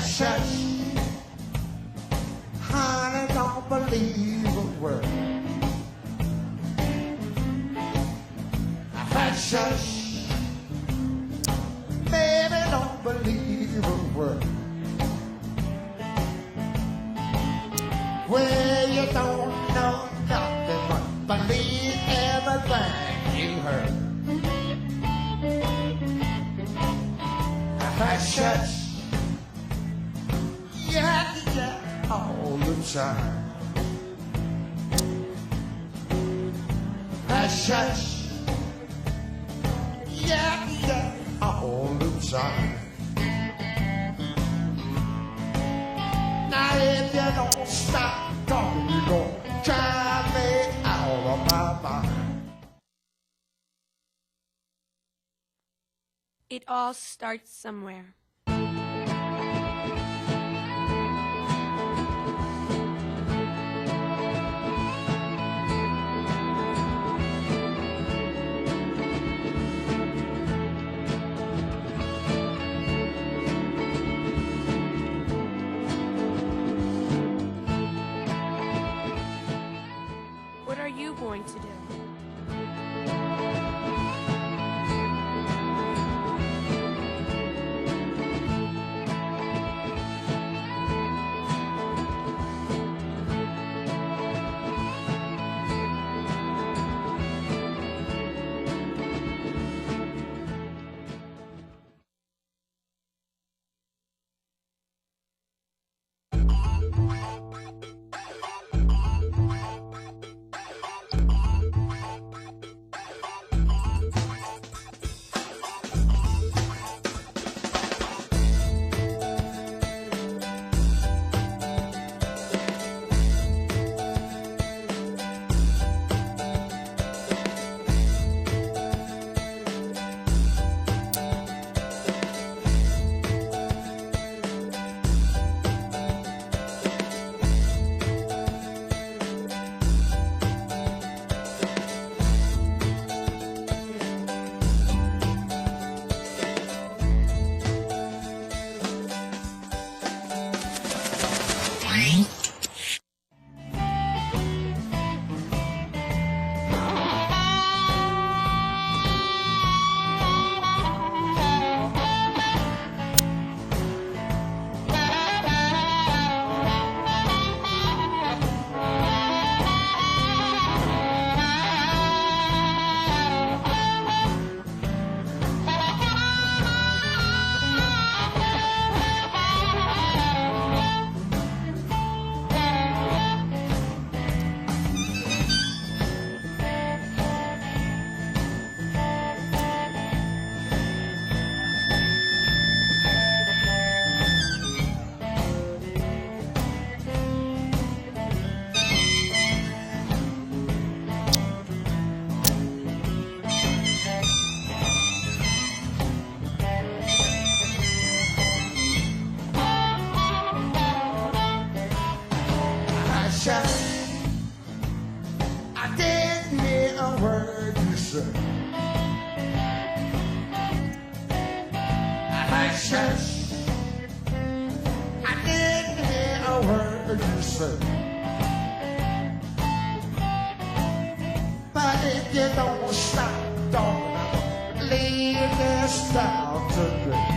Hush, hush, honey, don't believe a word. Hush, hush, baby, don't believe a word. Well, you don't know nothing but believe everything you heard. Hush, hush, yeah, yeah, all the time. Hush, hush, yeah, yeah, all the time. Now if you don't stop talking, you're gonna drive me out of my mind. It all starts somewhere. What are you going to do? I didn't hear a word you said. Hush, hush, I didn't hear a word you said. But if you don't stop talking, leave this down today.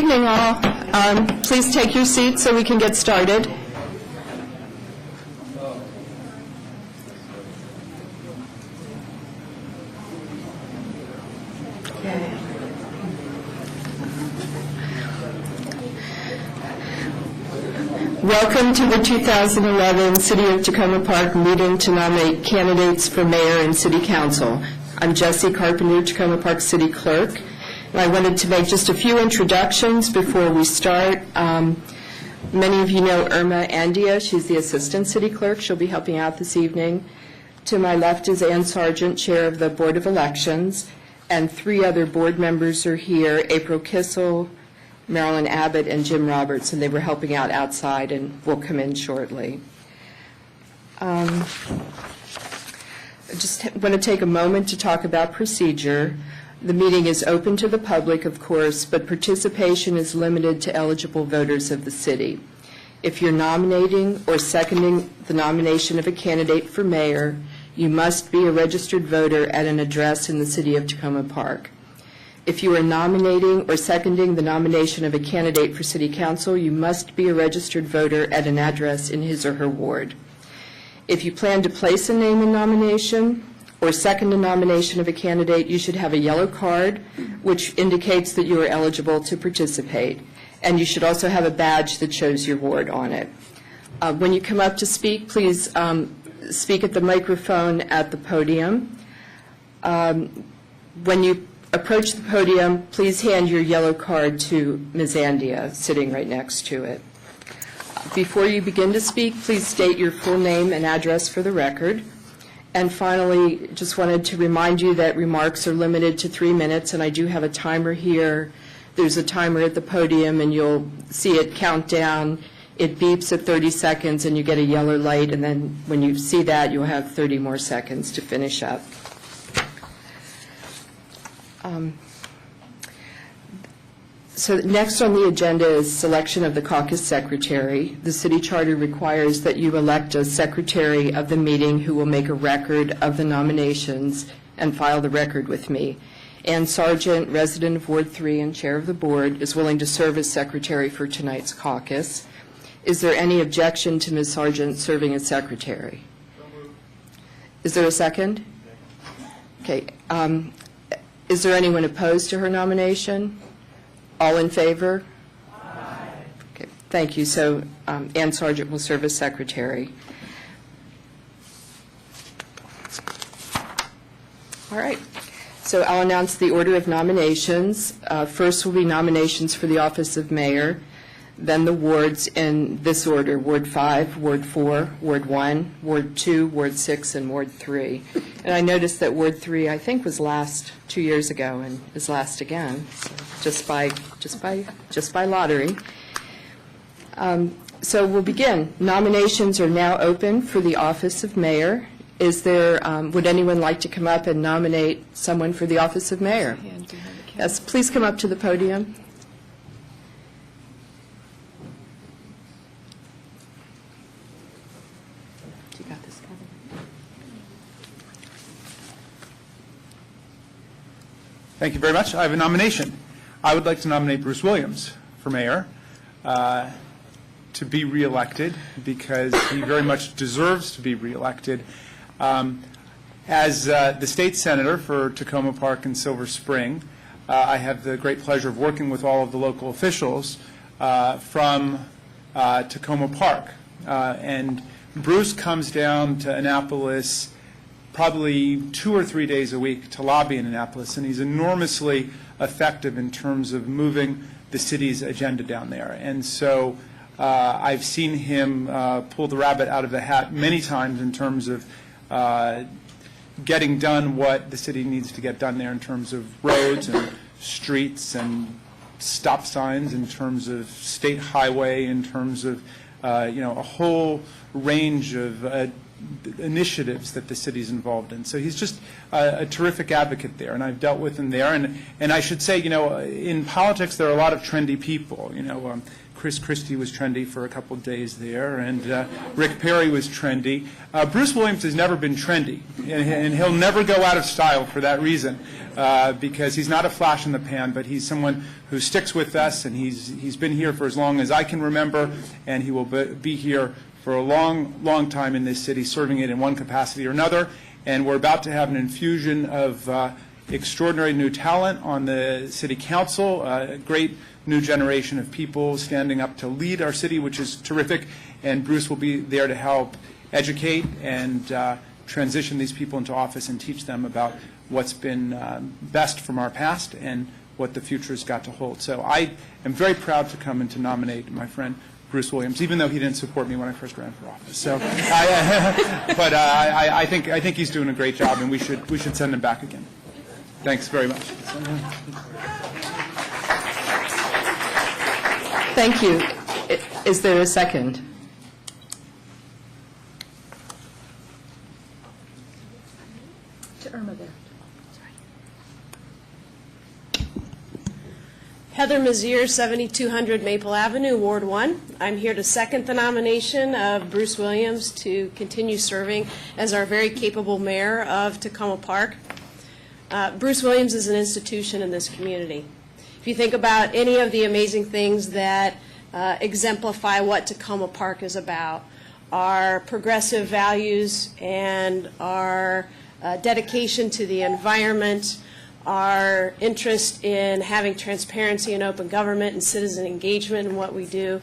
evening, all. Please take your seats so we can get started. Welcome to the 2011 City of Tacoma Park meeting to nominate candidates for mayor and city council. I'm Jessie Carpenter, Tacoma Park City Clerk. And I wanted to make just a few introductions before we start. Many of you know Irma Andia. She's the Assistant City Clerk. She'll be helping out this evening. To my left is Ann Sargent, Chair of the Board of Elections, and 3 other board members are here, April Kissel, Marilyn Abbott, and Jim Roberts, and they were helping out outside and will come in shortly. I just want to take a moment to talk about procedure. The meeting is open to the public, of course, but participation is limited to eligible voters of the city. If you're nominating or seconding the nomination of a candidate for mayor, you must be a registered voter at an address in the city of Tacoma Park. If you are nominating or seconding the nomination of a candidate for city council, you must be a registered voter at an address in his or her ward. If you plan to place a name in nomination or second a nomination of a candidate, you should have a yellow card which indicates that you are eligible to participate. And you should also have a badge that shows your ward on it. When you come up to speak, please speak at the microphone at the podium. When you approach the podium, please hand your yellow card to Ms. Andia, sitting right next to it. Before you begin to speak, please state your full name and address for the record. And finally, just wanted to remind you that remarks are limited to 3 minutes, and I do have a timer here. There's a timer at the podium, and you'll see it count down. It beeps at 30 seconds, and you get a yellow light, and then when you see that, you'll have 30 more seconds to finish up. So next on the agenda is selection of the caucus secretary. The city charter requires that you elect a secretary of the meeting who will make a record of the nominations and file the record with me. Ann Sargent, resident of Ward 3 and chair of the board, is willing to serve as secretary for tonight's caucus. Is there any objection to Ms. Sargent serving as secretary? Is there a second? Okay. Is there anyone opposed to her nomination? All in favor? Aye. Okay, thank you. So Ann Sargent will serve as secretary. All right. So I'll announce the order of nominations. First will be nominations for the office of mayor, then the wards in this order: Ward 5, Ward 4, Ward 1, Ward 2, Ward 6, and Ward 3. And I noticed that Ward 3, I think, was last 2 years ago and is last again, so just by lottery. So we'll begin. Nominations are now open for the office of mayor. Is there, would anyone like to come up and nominate someone for the office of mayor? Yes, please come up to the podium. You got this covered. Thank you very much. I have a nomination. I would like to nominate Bruce Williams for mayor to be reelected because he very much deserves to be reelected. As the state senator for Tacoma Park and Silver Spring, I have the great pleasure of working with all of the local officials from Tacoma Park. And Bruce comes down to Annapolis probably 2 or 3 days a week to lobby in Annapolis, and he's enormously effective in terms of moving the city's agenda down there. And so I've seen him pull the rabbit out of the hat many times in terms of getting done what the city needs to get done there in terms of roads and streets and stop signs, in terms of state highway, in terms of a whole range of initiatives that the city's involved in. So he's just a terrific advocate there, and I've dealt with him there. And I should say, in politics there are a lot of trendy people. Chris Christie was trendy for a couple of days there, and Rick Perry was trendy. Bruce Williams has never been trendy, and he'll never go out of style for that reason, because he's not a flash in the pan, but he's someone who sticks with us, and he's been here for as long as I can remember, and he will be here for a long, long time in this city, serving it in one capacity or another. And we're about to have an infusion of extraordinary new talent on the City Council, a great new generation of people standing up to lead our city, which is terrific. And Bruce will be there to help educate and transition these people into office and teach them about what's been best from our past and what the future's got to hold. So I am very proud to come and to nominate my friend Bruce Williams, even though he didn't support me when I first ran for office. So, I think he's doing a great job, and we should send him back again. Thanks very much. Thank you. Is there a second? To Irma there. Heather Mazier, 7200 Maple Avenue, Ward 1. I'm here to second the nomination of Bruce Williams to continue serving as our very capable mayor of Tacoma Park. Bruce Williams is an institution in this community. If you think about any of the amazing things that exemplify what Tacoma Park is about, our progressive values and our dedication to the environment, our interest in having transparency and open government and citizen engagement in what we do.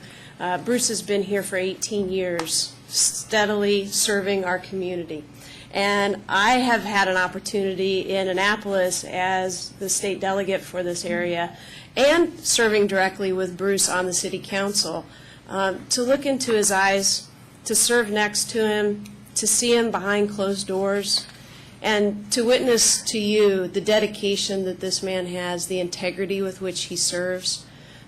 Bruce has been here for 18 years, steadily serving our community. And I have had an opportunity in Annapolis as the state delegate for this area and serving directly with Bruce on the city council to look into his eyes, to serve next to him, to see him behind closed doors, and to witness to you the dedication that this man has, the integrity with which he serves,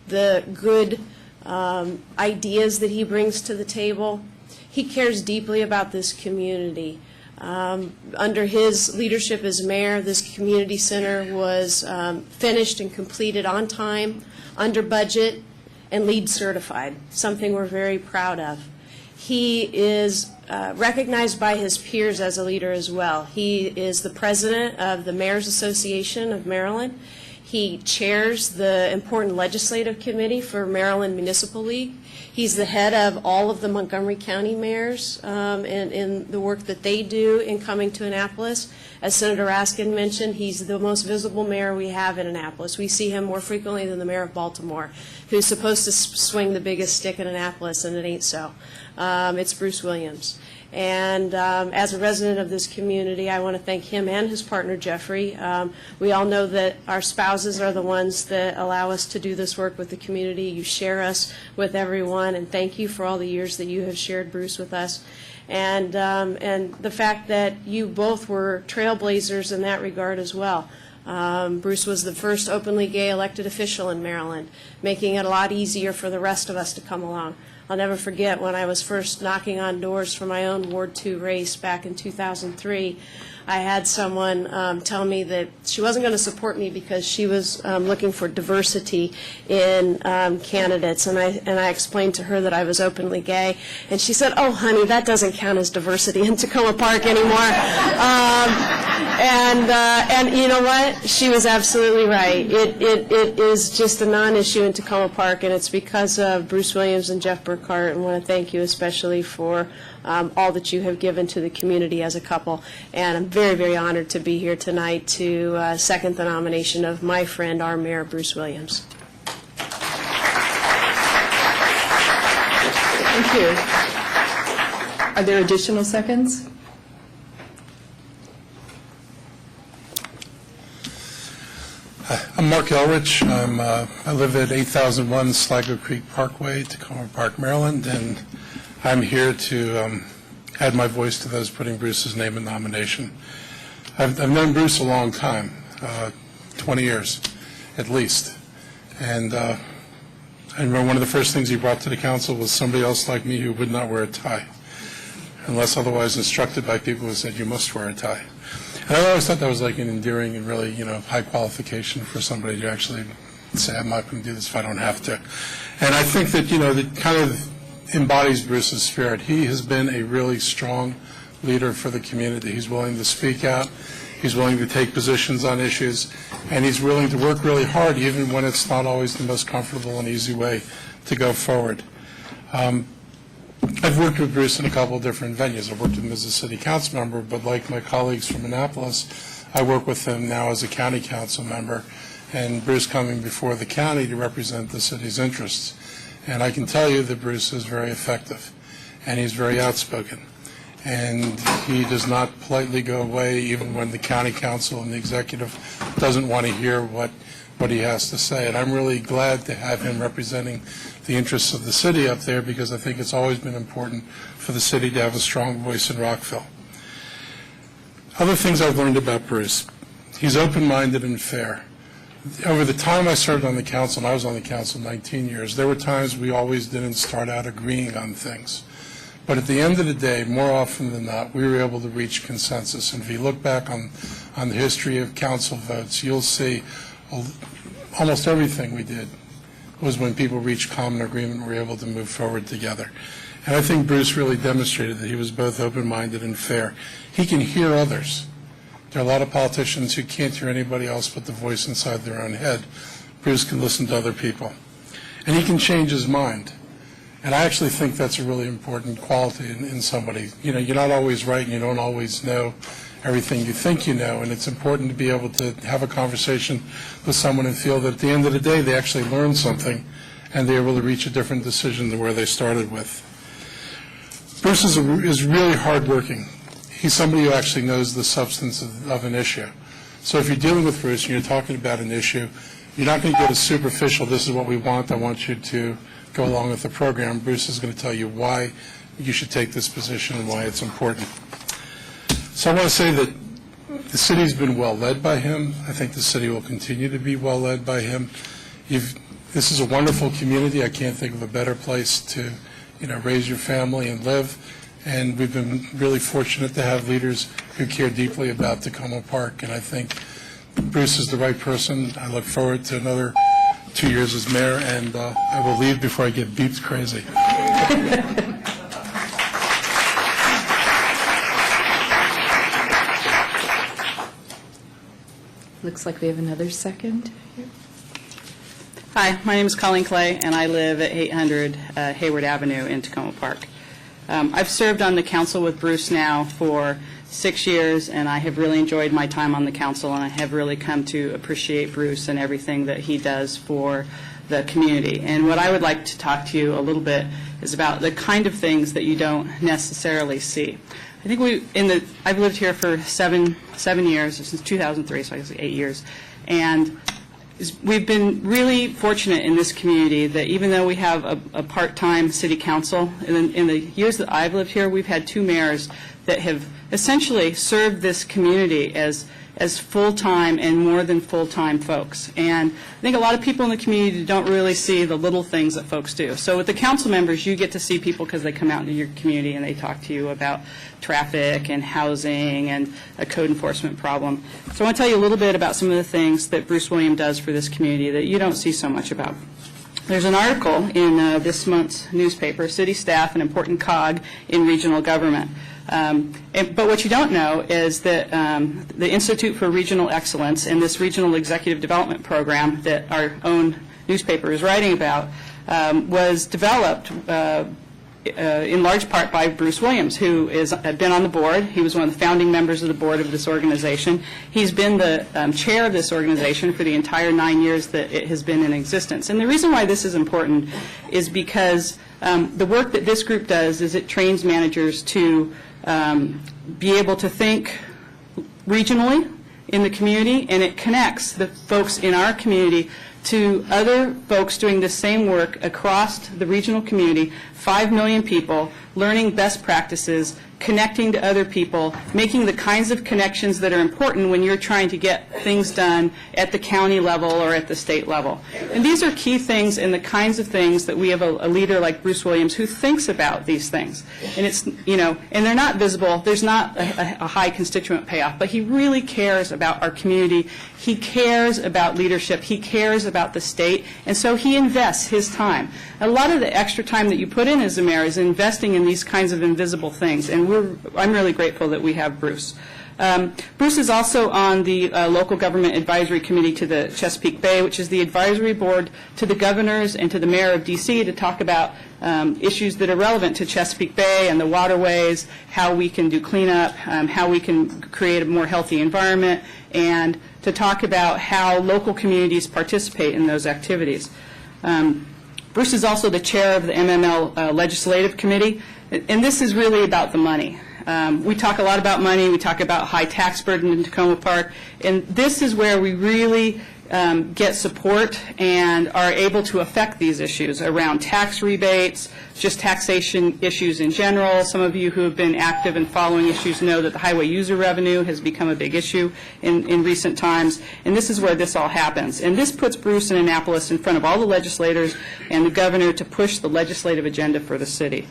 the good ideas that he brings to the table. He cares deeply about this community. Under his leadership as mayor, this community center was finished and completed on time, under budget, and LEED certified, something we're very proud of. He is recognized by his peers as a leader as well. He is the president of the Mayor's Association of Maryland. He chairs the important legislative committee for Maryland Municipal League. He's the head of all of the Montgomery County mayors in the work that they do in coming to Annapolis. As Senator Raskin mentioned, he's the most visible mayor we have in Annapolis. We see him more frequently than the mayor of Baltimore, who's supposed to swing the biggest stick in Annapolis, and it ain't so. It's Bruce Williams. And as a resident of this community, I want to thank him and his partner, Jeffrey. We all know that our spouses are the ones that allow us to do this work with the community. You share us with everyone, and thank you for all the years that you have shared Bruce with us. And the fact that you both were trailblazers in that regard as well. Bruce was the first openly gay elected official in Maryland, making it a lot easier for the rest of us to come along. I'll never forget when I was first knocking on doors for my own Ward 2 race back in 2003. I had someone tell me that she wasn't going to support me because she was looking for diversity in candidates, and I explained to her that I was openly gay, and she said, "Oh, honey, that doesn't count as diversity in Tacoma Park anymore." And you know what? She was absolutely right. It is just a non-issue in Tacoma Park, and it's because of Bruce Williams and Jeff Burkhart, and I want to thank you especially for all that you have given to the community as a couple. And I'm very, very honored to be here tonight to second the nomination of my friend, our Mayor, Bruce Williams. Thank you. Are there additional seconds? I'm Mark Elrich. I live at 8001 Sligo Creek Parkway, Tacoma Park, Maryland, and I'm here to add my voice to those putting Bruce's name in nomination. I've known Bruce a long time, 20 years at least, and I remember one of the first things he brought to the council was somebody else like me who would not wear a tie, unless otherwise instructed by people who said you must wear a tie. And I always thought that was like an endearing and really, high qualification for somebody to actually and say, I'm not going to do this if I don't have to. And I think that, that kind of embodies Bruce's spirit. He has been a really strong leader for the community. He's willing to speak out. He's willing to take positions on issues, and he's willing to work really hard, even when it's not always the most comfortable and easy way to go forward. I've worked with Bruce in a couple of different venues. I've worked with him as a city council member, but like my colleagues from Annapolis, I work with him now as a county council member, and Bruce coming before the county to represent the city's interests. And I can tell you that Bruce is very effective, and he's very outspoken. And he does not politely go away even when the county council and the executive doesn't want to hear what he has to say. And I'm really glad to have him representing the interests of the city up there, because I think it's always been important for the city to have a strong voice in Rockville. Other things I've learned about Bruce: he's open-minded and fair. Over the time I served on the council, and I was on the council 19 years, there were times we always didn't start out agreeing on things. But at the end of the day, more often than not, we were able to reach consensus. And if you look back on the history of council votes, you'll see almost everything we did was when people reached common agreement and were able to move forward together. And I think Bruce really demonstrated that he was both open-minded and fair. He can hear others. There are a lot of politicians who can't hear anybody else but the voice inside their own head. Bruce can listen to other people. And he can change his mind. And I actually think that's a really important quality in somebody. You're not always right, and you don't always know everything you think you know, and it's important to be able to have a conversation with someone and feel that at the end of the day they actually learned something and they're able to reach a different decision than where they started with. Bruce is really hardworking. He's somebody who actually knows the substance of an issue. So if you're dealing with Bruce and you're talking about an issue, you're not going to get a superficial, this is what we want, I want you to go along with the program. Bruce is going to tell you why you should take this position and why it's important. So I want to say that the city's been well led by him. I think the city will continue to be well led by him. This is a wonderful community. I can't think of a better place to raise your family and live. And we've been really fortunate to have leaders who care deeply about Tacoma Park. And I think Bruce is the right person. I look forward to another 2 years as mayor, and I will leave before I get beeped crazy. Looks like we have another second. Hi, my name is Colleen Clay, and I live at 800 Hayward Avenue in Tacoma Park. I've served on the council with Bruce now for 6 years, and I have really enjoyed my time on the council, and I have really come to appreciate Bruce and everything that he does for the community. And what I would like to talk to you a little bit is about the kind of things that you don't necessarily see. I think I've lived here for seven years, since 2003, so I guess 8 years, and we've been really fortunate in this community that even though we have a part-time city council, in the years that I've lived here, we've had 2 mayors that have essentially served this community as full-time and more than full-time folks. And I think a lot of people in the community don't really see the little things that folks do. So with the council members, you get to see people because they come out into your community and they talk to you about traffic and housing and a code enforcement problem. So I want to tell you a little bit about some of the things that Bruce Williams does for this community that you don't see so much about. There's an article in this month's newspaper, City Staff, an Important Cog in Regional Government. But what you don't know is that the Institute for Regional Excellence and this Regional Executive Development Program that our own newspaper is writing about was developed in large part by Bruce Williams, who had been on the board. He was one of the founding members of the board of this organization. He's been the chair of this organization for the entire 9 years that it has been in existence. And the reason why this is important is because the work that this group does is it trains managers to be able to think regionally in the community, and it connects the folks in our community to other folks doing the same work across the regional community, 5 million people learning best practices, connecting to other people, making the kinds of connections that are important when you're trying to get things done at the county level or at the state level. And these are key things and the kinds of things that we have a leader like Bruce Williams who thinks about these things. And it's, you know, and they're not visible. There's not a high constituent payoff, but he really cares about our community. He cares about leadership. He cares about the state. And so he invests his time. A lot of the extra time that you put in as a mayor is investing in these kinds of invisible things. And I'm really grateful that we have Bruce. Bruce is also on the Local Government Advisory Committee to the Chesapeake Bay, which is the advisory board to the governors and to the mayor of D.C. to talk about issues that are relevant to Chesapeake Bay and the waterways, how we can do cleanup, how we can create a more healthy environment, and to talk about how local communities participate in those activities. Bruce is also the chair of the MML Legislative Committee, and this is really about the money. We talk a lot about money. We talk about high tax burden in Tacoma Park, and this is where we really get support and are able to affect these issues around tax rebates, just taxation issues in general. Some of you who have been active in following issues know that the highway user revenue has become a big issue in recent times, and this is where this all happens. And this puts Bruce and Annapolis in front of all the legislators and the governor to push the legislative agenda for the city.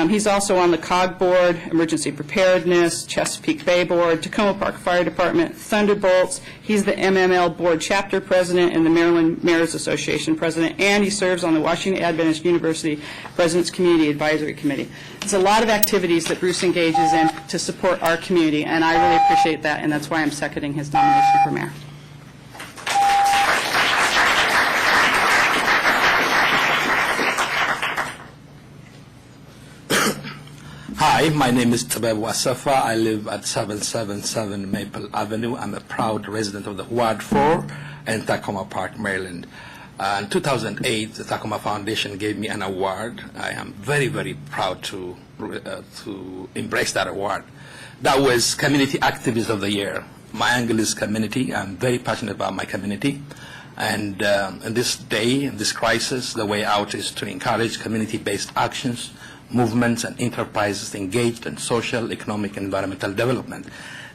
He's also on the COG Board, Emergency Preparedness, Chesapeake Bay Board, Tacoma Park Fire Department, Thunderbolts. He's the MML Board Chapter President and the Maryland Mayors Association President, and he serves on the Washington Adventist University President's Community Advisory Committee. It's a lot of activities that Bruce engages in to support our community, and I really appreciate that, and that's why I'm seconding his nomination for mayor. Hi, my name is Tabeb Wasafa. I live at 777 Maple Avenue. I'm a proud resident of the Ward 4 in Tacoma Park, Maryland. In 2008, the Tacoma Foundation gave me an award. I am very, very proud to embrace that award. That was Community Activist of the Year. My angle is community. I'm very passionate about my community. And in this day, in this crisis, the way out is to encourage community-based actions, movements and enterprises engaged in social, economic, and environmental development.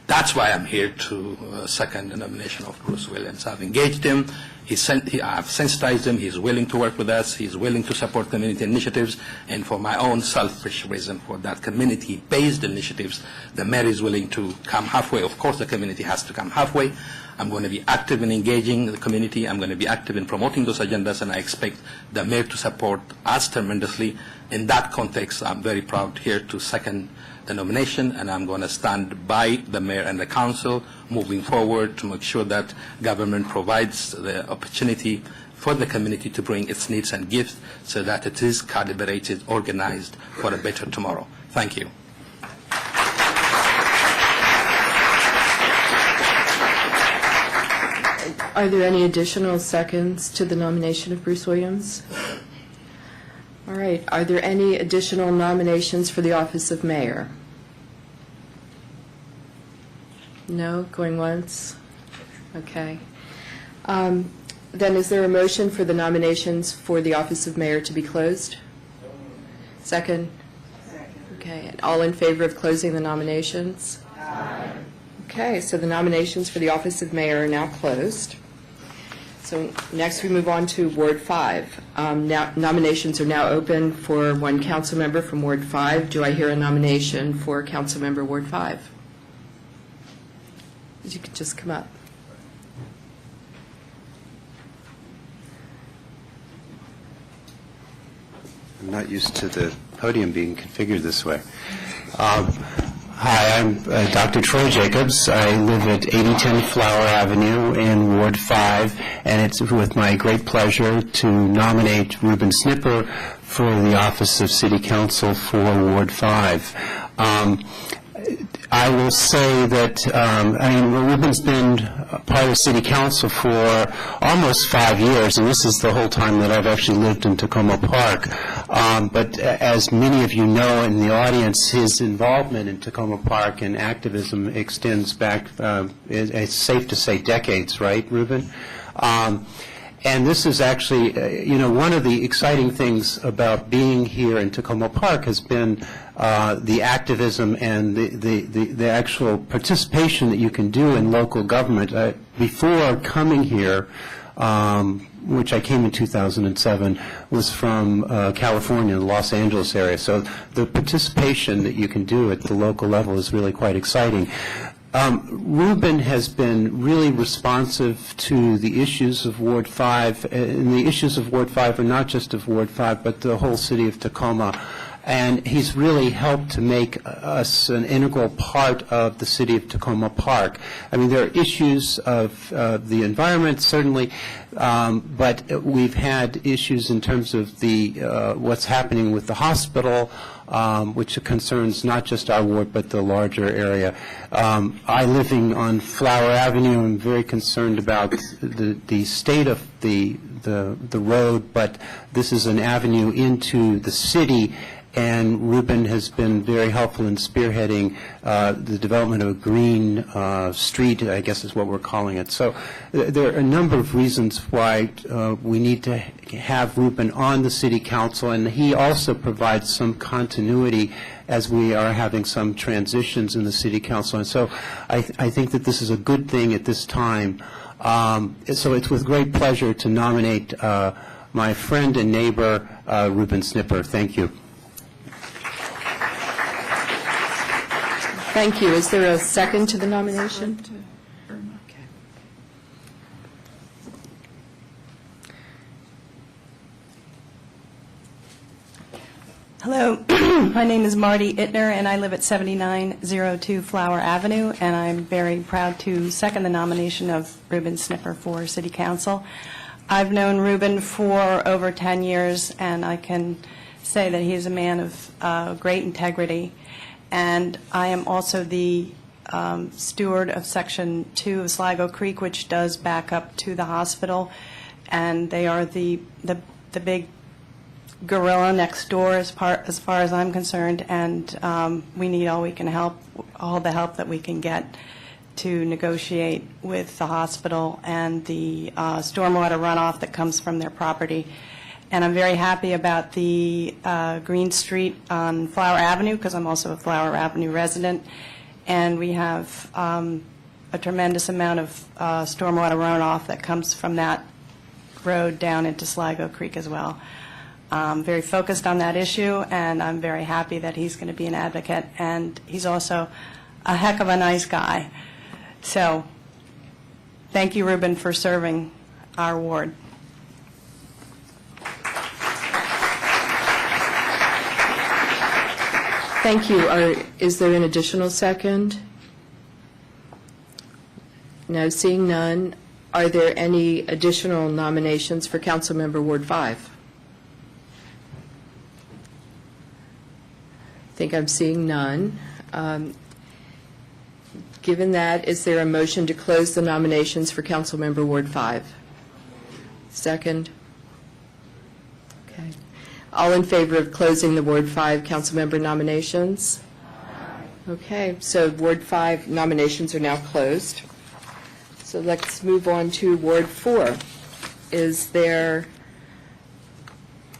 That's why I'm here to second the nomination of Bruce Williams. I've engaged him. I've sensitized him. He's willing to work with us. He's willing to support community initiatives. And for my own selfish reason, for that community-based initiatives, the mayor is willing to come halfway. Of course, the community has to come halfway. I'm going to be active in engaging the community. I'm going to be active in promoting those agendas, and I expect the mayor to support us tremendously. In that context, I'm very proud here to second the nomination, and I'm going to stand by the mayor and the council moving forward to make sure that government provides the opportunity for the community to bring its needs and gifts so that it is calibrated, organized for a better tomorrow. Thank you. Are there any additional seconds to the nomination of Bruce Williams? All right. Are there any additional nominations for the office of mayor? No? Going once? Okay. Then is there a motion for the nominations for the office of mayor to be closed? Second? Okay. And all in favor of closing the nominations? Aye. Okay. So the nominations for the office of mayor are now closed. So next we move on to Ward 5. Now, nominations are now open for one council member from Ward 5. Do I hear a nomination for council member Ward 5? You could just come up. I'm not used to the podium being configured this way. Hi, I'm Dr. Troy Jacobs. I live at 8010 Flower Avenue in Ward 5, and it's with my great pleasure to nominate Reuben Snipper for the office of City Council for Ward 5. I will say that, Reuben's been part of City Council for almost 5 years, and this is the whole time that I've actually lived in Tacoma Park. But as many of you know in the audience, his involvement in Tacoma Park and activism extends back, it's safe to say, decades, right, Reuben? And this is actually, one of the exciting things about being here in Tacoma Park has been the activism and the actual participation that you can do in local government. Before coming here, which I came in 2007, was from California, the Los Angeles area. So the participation that you can do at the local level is really quite exciting. Ruben has been really responsive to the issues of Ward 5, and the issues of Ward 5 are not just of Ward 5, but the whole city of Tacoma. And he's really helped to make us an integral part of the city of Tacoma Park. I mean, there are issues of the environment, certainly, but we've had issues in terms of the what's happening with the hospital, which concerns not just our ward, but the larger area. I, living on Flower Avenue, am very concerned about the state of the road, but this is an avenue into the city, and Ruben has been very helpful in spearheading the development of a green street, I guess is what we're calling it. So there are a number of reasons why we need to have Ruben on the city council, and he also provides some continuity as we are having some transitions in the city council. And so I think that this is a good thing at this time. So it's with great pleasure to nominate my friend and neighbor, Ruben Snipper. Thank you. Thank you. Is there a second to the nomination? Hello, my name is Marty Ittner, and I live at 7902 Flower Avenue, and I'm very proud to second the nomination of Ruben Snipper for City Council. I've known Ruben for over 10 years, and I can say that he is a man of great integrity. And I am also the steward of Section 2 of Sligo Creek, which does back up to the hospital, and they are the big gorilla next door as far as I'm concerned, and we need all the help that we can get to negotiate with the hospital and the stormwater runoff that comes from their property. And I'm very happy about the Green Street on Flower Avenue, because I'm also a Flower Avenue resident, and we have a tremendous amount of stormwater runoff that comes from that road down into Sligo Creek as well. Very focused on that issue, and I'm very happy that he's going to be an advocate, and he's also a heck of a nice guy. So thank you, Ruben, for serving our ward. Thank you. Is there an additional second? No, seeing none. Are there any additional nominations for Councilmember Ward 5? I think I'm seeing none. Given that, is there a motion to close the nominations for Councilmember Ward 5? Second? Okay. All in favor of closing the Ward 5 Councilmember nominations? Okay, so Ward 5 nominations are now closed. So let's move on to Ward 4. Is there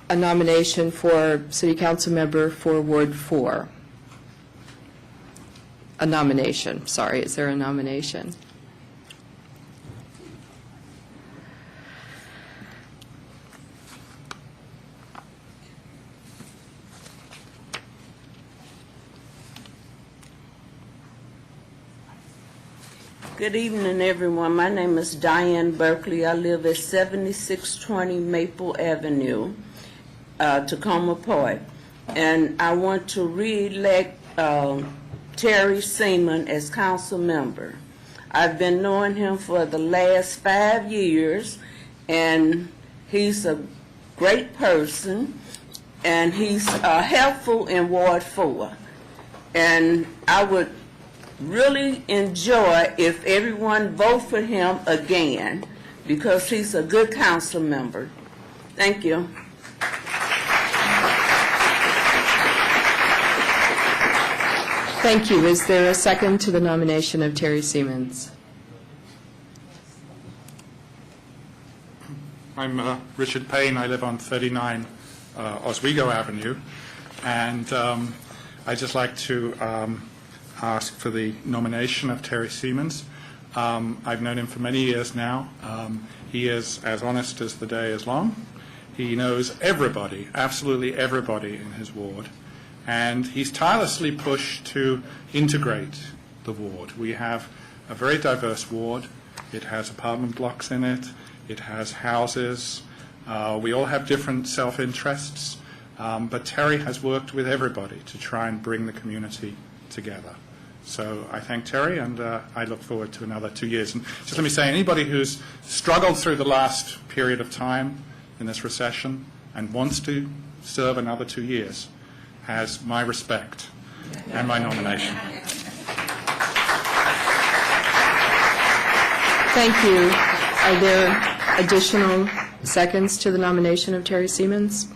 a nomination for City Council member for Ward 4? A nomination, sorry, is there a nomination? Good evening, everyone. My name is Diane Berkeley. I live at 7620 Maple Avenue, Tacoma Park. And I want to re-elect Terry Seaman as council member. I've been knowing him for the last 5 years, and he's a great person, and he's helpful in Ward 4. And I would really enjoy if everyone vote for him again, because he's a good council member. Thank you. Thank you. Is there a second to the nomination of Terry Siemens? I'm Richard Payne. I live on 39 Oswego Avenue, and I'd just like to ask for the nomination of Terry Siemens. I've known him for many years now. He is as honest as the day is long. He knows everybody, absolutely everybody in his ward, and he's tirelessly pushed to integrate the ward. We have a very diverse ward. It has apartment blocks in it. It has houses. We all have different self-interests, but Terry has worked with everybody to try and bring the community together. So I thank Terry, and I look forward to another 2 years. And just let me say, anybody who's struggled through the last period of time in this recession and wants to serve another 2 years has my respect and my nomination. Thank you. Are there additional seconds to the nomination of Terry Siemens?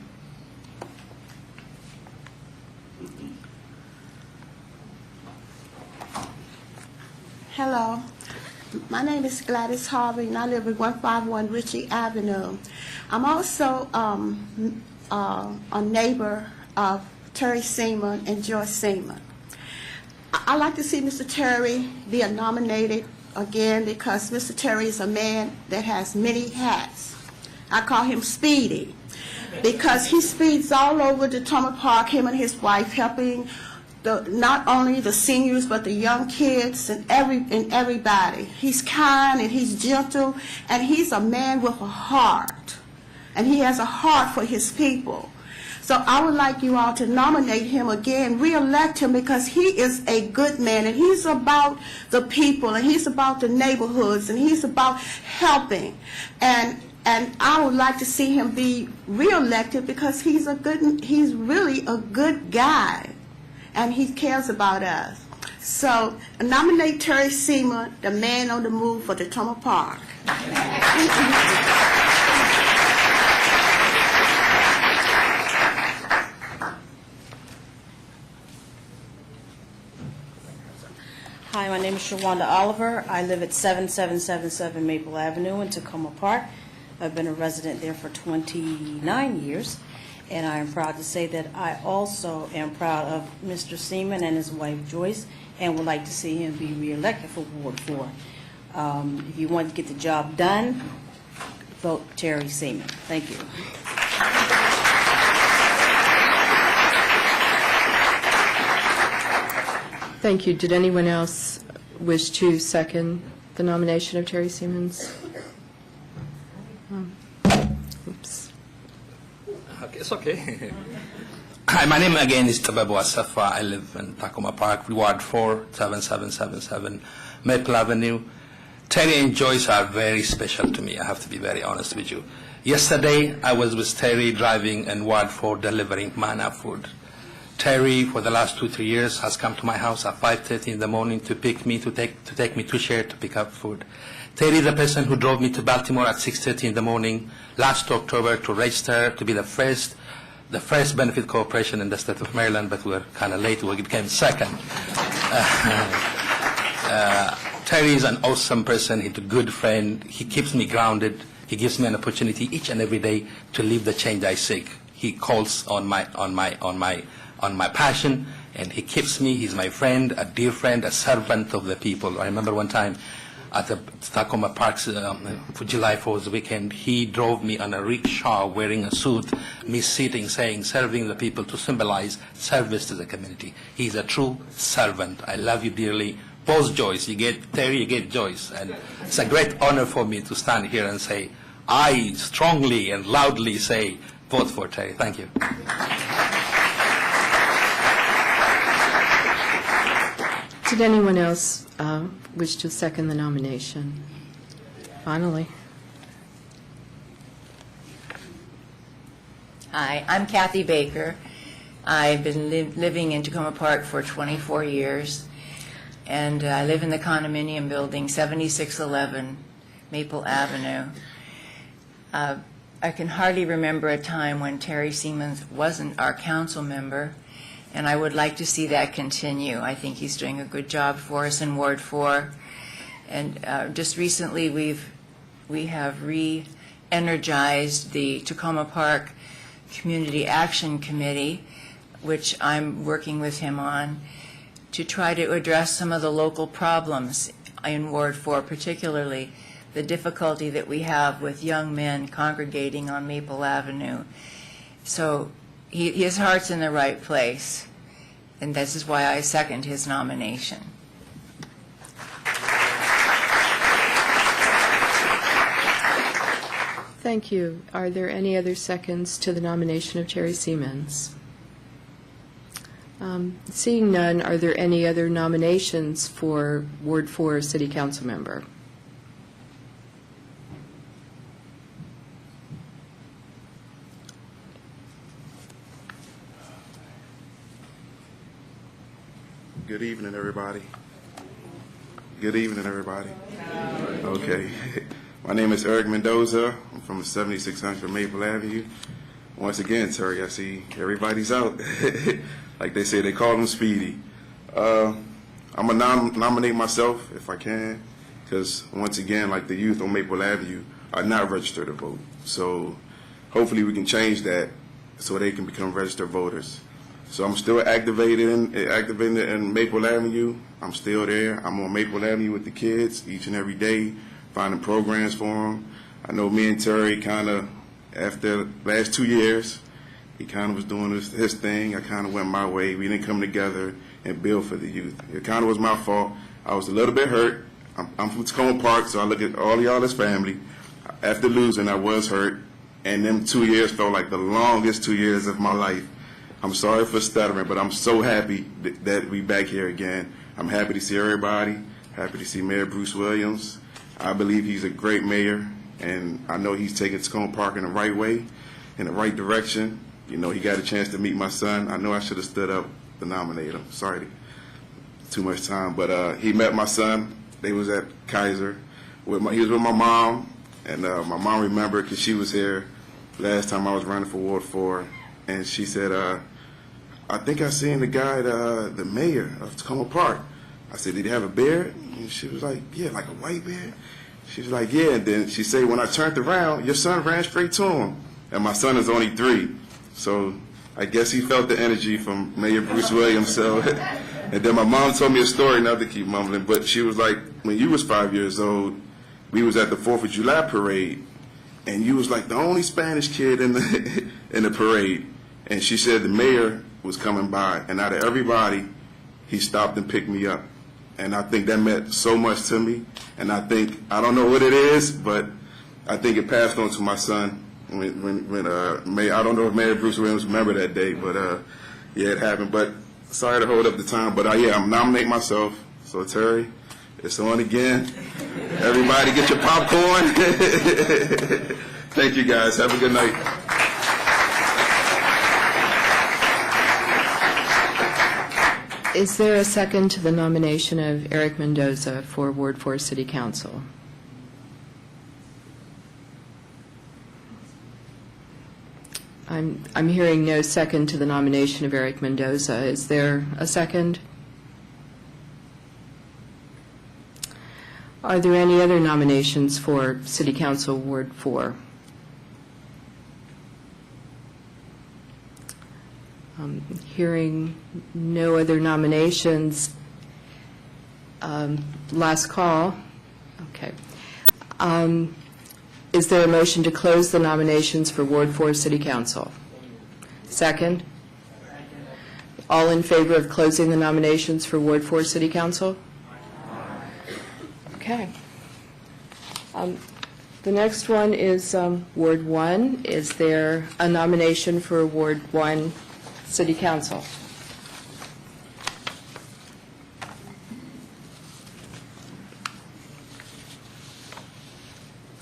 Hello, my name is Gladys Harvey, and I live at 151 Ritchie Avenue. I'm also a neighbor of Terry Seaman and Joyce Seaman. I'd like to see Mr. Terry be nominated again because Mr. Terry is a man that has many hats. I call him Speedy because he speeds all over the Tacoma Park, him and his wife, helping not only the seniors but the young kids and everybody. He's kind and he's gentle, and he's a man with a heart, and he has a heart for his people. So I would like you all to nominate him again, re-elect him, because he is a good man, and he's about the people, and he's about the neighborhoods, and he's about helping. And I would like to see him be re-elected because he's really a good guy, and he cares about us. So nominate Terry Seaman, the man on the move for the Tacoma Park. Hi, my name is Shawanda Oliver. I live at 7777 Maple Avenue in Tacoma Park. I've been a resident there for 29 years, and I am proud to say that I also am proud of Mr. Seaman and his wife Joyce, and would like to see him be reelected for Ward 4. If you want to get the job done, vote Terry Seaman. Thank you. Thank you. Did anyone else wish to second the nomination of Terry Siemens? Oops. Okay, it's okay. Hi, my name again is Tabebu Asafa. I live in Tacoma Park, Ward 4, 7777 Maple Avenue. Terry and Joyce are very special to me. I have to be very honest with you. Yesterday, I was with Terry driving in Ward 4 delivering manna food. Terry, for the last 2-3 years, has come to my house at 5:30 in the morning to pick me, to take me to share, to pick up food. Terry is the person who drove me to Baltimore at 6:30 in the morning last October to register to be the first benefit corporation in the state of Maryland, but we were kind of late. We became second. Terry is an awesome person. He's a good friend. He keeps me grounded. He gives me an opportunity each and every day to live the change I seek. He calls on my passion, and he keeps me. He's my friend, a dear friend, a servant of the people. I remember one time at the Tacoma Parks for July 4th weekend, he drove me on a rickshaw wearing a suit, me sitting, saying, serving the people to symbolize service to the community. He's a true servant. I love you dearly. Both Joyce, you get Terry, you get Joyce. And it's a great honor for me to stand here and say, I strongly and loudly say, vote for Terry. Thank you. Did anyone else wish to second the nomination? Finally. Hi, I'm Kathy Baker. I've been living in Tacoma Park for 24 years, and I live in the condominium building, 7611 Maple Avenue. I can hardly remember a time when Terry Siemens wasn't our council member, and I would like to see that continue. I think he's doing a good job for us in Ward 4. And just recently we have energized the Tacoma Park Community Action Committee, which I'm working with him on, to try to address some of the local problems in Ward 4, particularly the difficulty that we have with young men congregating on Maple Avenue. So his heart's in the right place, and this is why I second his nomination. Thank you. Are there any other seconds to the nomination of Terry Siemens? Seeing none, are there any other nominations for Ward 4 City Council member? Good evening, everybody. Good evening, everybody. Okay. My name is Eric Mendoza. I'm from 7600 Maple Avenue. Once again, Terry, I see everybody's out. Like they say, they call him Speedy. I'm going to nominate myself, if I can, because once again, like the youth on Maple Avenue are not registered to vote. So hopefully we can change that so they can become registered voters. So I'm still activated in Maple Avenue. I'm still there. I'm on Maple Avenue with the kids each and every day, finding programs for them. I know me and Terry kind of, after the last 2 years, he kind of was doing his thing. I kind of went my way. We didn't come together and build for the youth. It kind of was my fault. I was a little bit hurt. I'm from Tacoma Park, so I look at all y'all as family. After losing, I was hurt, and them 2 years felt like the longest 2 years of my life. I'm sorry for stuttering, but I'm so happy that we back here again. I'm happy to see everybody, happy to see Mayor Bruce Williams. I believe he's a great mayor, and I know he's taking Tacoma Park in the right way, in the right direction. You know, he got a chance to meet my son. I know I should have stood up to nominate him. Sorry, too much time. But he met my son. They was at Kaiser. He was with my mom, and my mom remembered because she was here last time I was running for Ward 4, and she said, I think I seen the guy, the mayor of Tacoma Park. I said, did he have a beard? And she was like, yeah, like a white beard. She was like, yeah. And then she said, when I turned around, your son ran straight to him. And my son is only 3. So I guess he felt the energy from Mayor Bruce Williams. So, and then my mom told me a story, not to keep mumbling, but she was like, when you was 5 years old, we was at the 4th of July parade, and you was like the only Spanish kid in the parade. And she said the mayor was coming by, and out of everybody, he stopped and picked me up. And I think that meant so much to me. And I think, I don't know what it is, but I think it passed on to my son. When I don't know if Mayor Bruce Williams remembered that day, but yeah, it happened. But sorry to hold up the time, but yeah, I'm nominating myself. So Terry, it's on again. Everybody get your popcorn. Thank you guys. Have a good night. Is there a second to the nomination of Eric Mendoza for Ward 4 City Council? I'm hearing no second to the nomination of Eric Mendoza. Is there a second? Are there any other nominations for City Council Ward 4? Hearing no other nominations. Last call. Okay. Is there a motion to close the nominations for Ward 4 City Council? Second? All in favor of closing the nominations for Ward 4 City Council? Okay. The next one is Ward 1. Is there a nomination for Ward 1 City Council?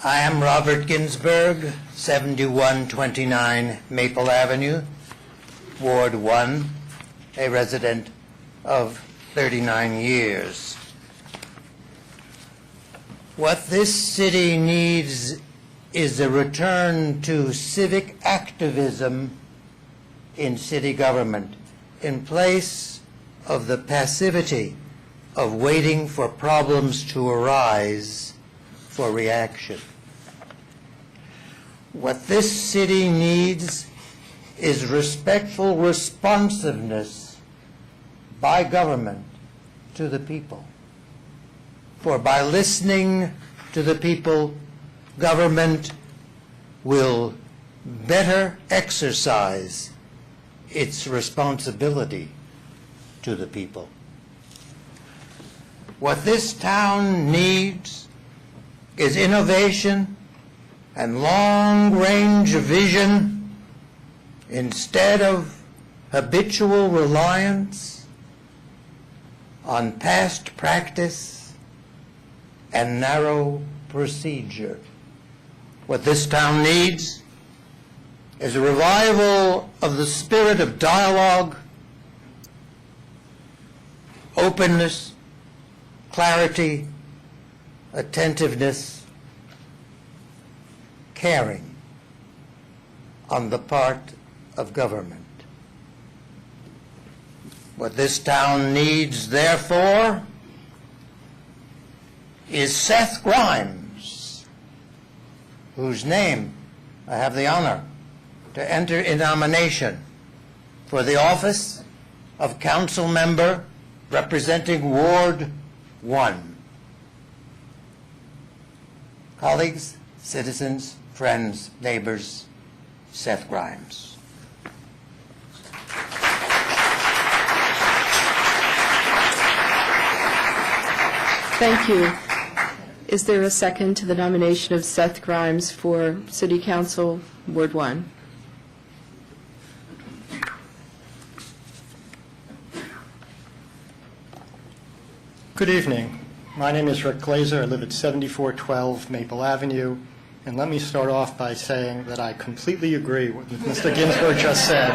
I am Robert Ginsberg, 7129 Maple Avenue, Ward 1, a resident of 39 years. What this city needs is a return to civic activism in city government in place of the passivity of waiting for problems to arise for reaction. What this city needs is respectful responsiveness by government to the people. For by listening to the people, government will better exercise its responsibility to the people. What this town needs is innovation and long-range vision instead of habitual reliance on past practice and narrow procedure. What this town needs is a revival of the spirit of dialogue, openness, clarity, attentiveness, caring on the part of government. What this town needs, therefore, is Seth Grimes, whose name I have the honor to enter in nomination for the office of council member representing Ward 1. Colleagues, citizens, friends, neighbors, Seth Grimes. Thank you. Is there a second to the nomination of Seth Grimes for City Council, Ward 1? Good evening. My name is Rick Glazer. I live at 7412 Maple Avenue. And let me start off by saying that I completely agree with what Mr. Ginsburg just said.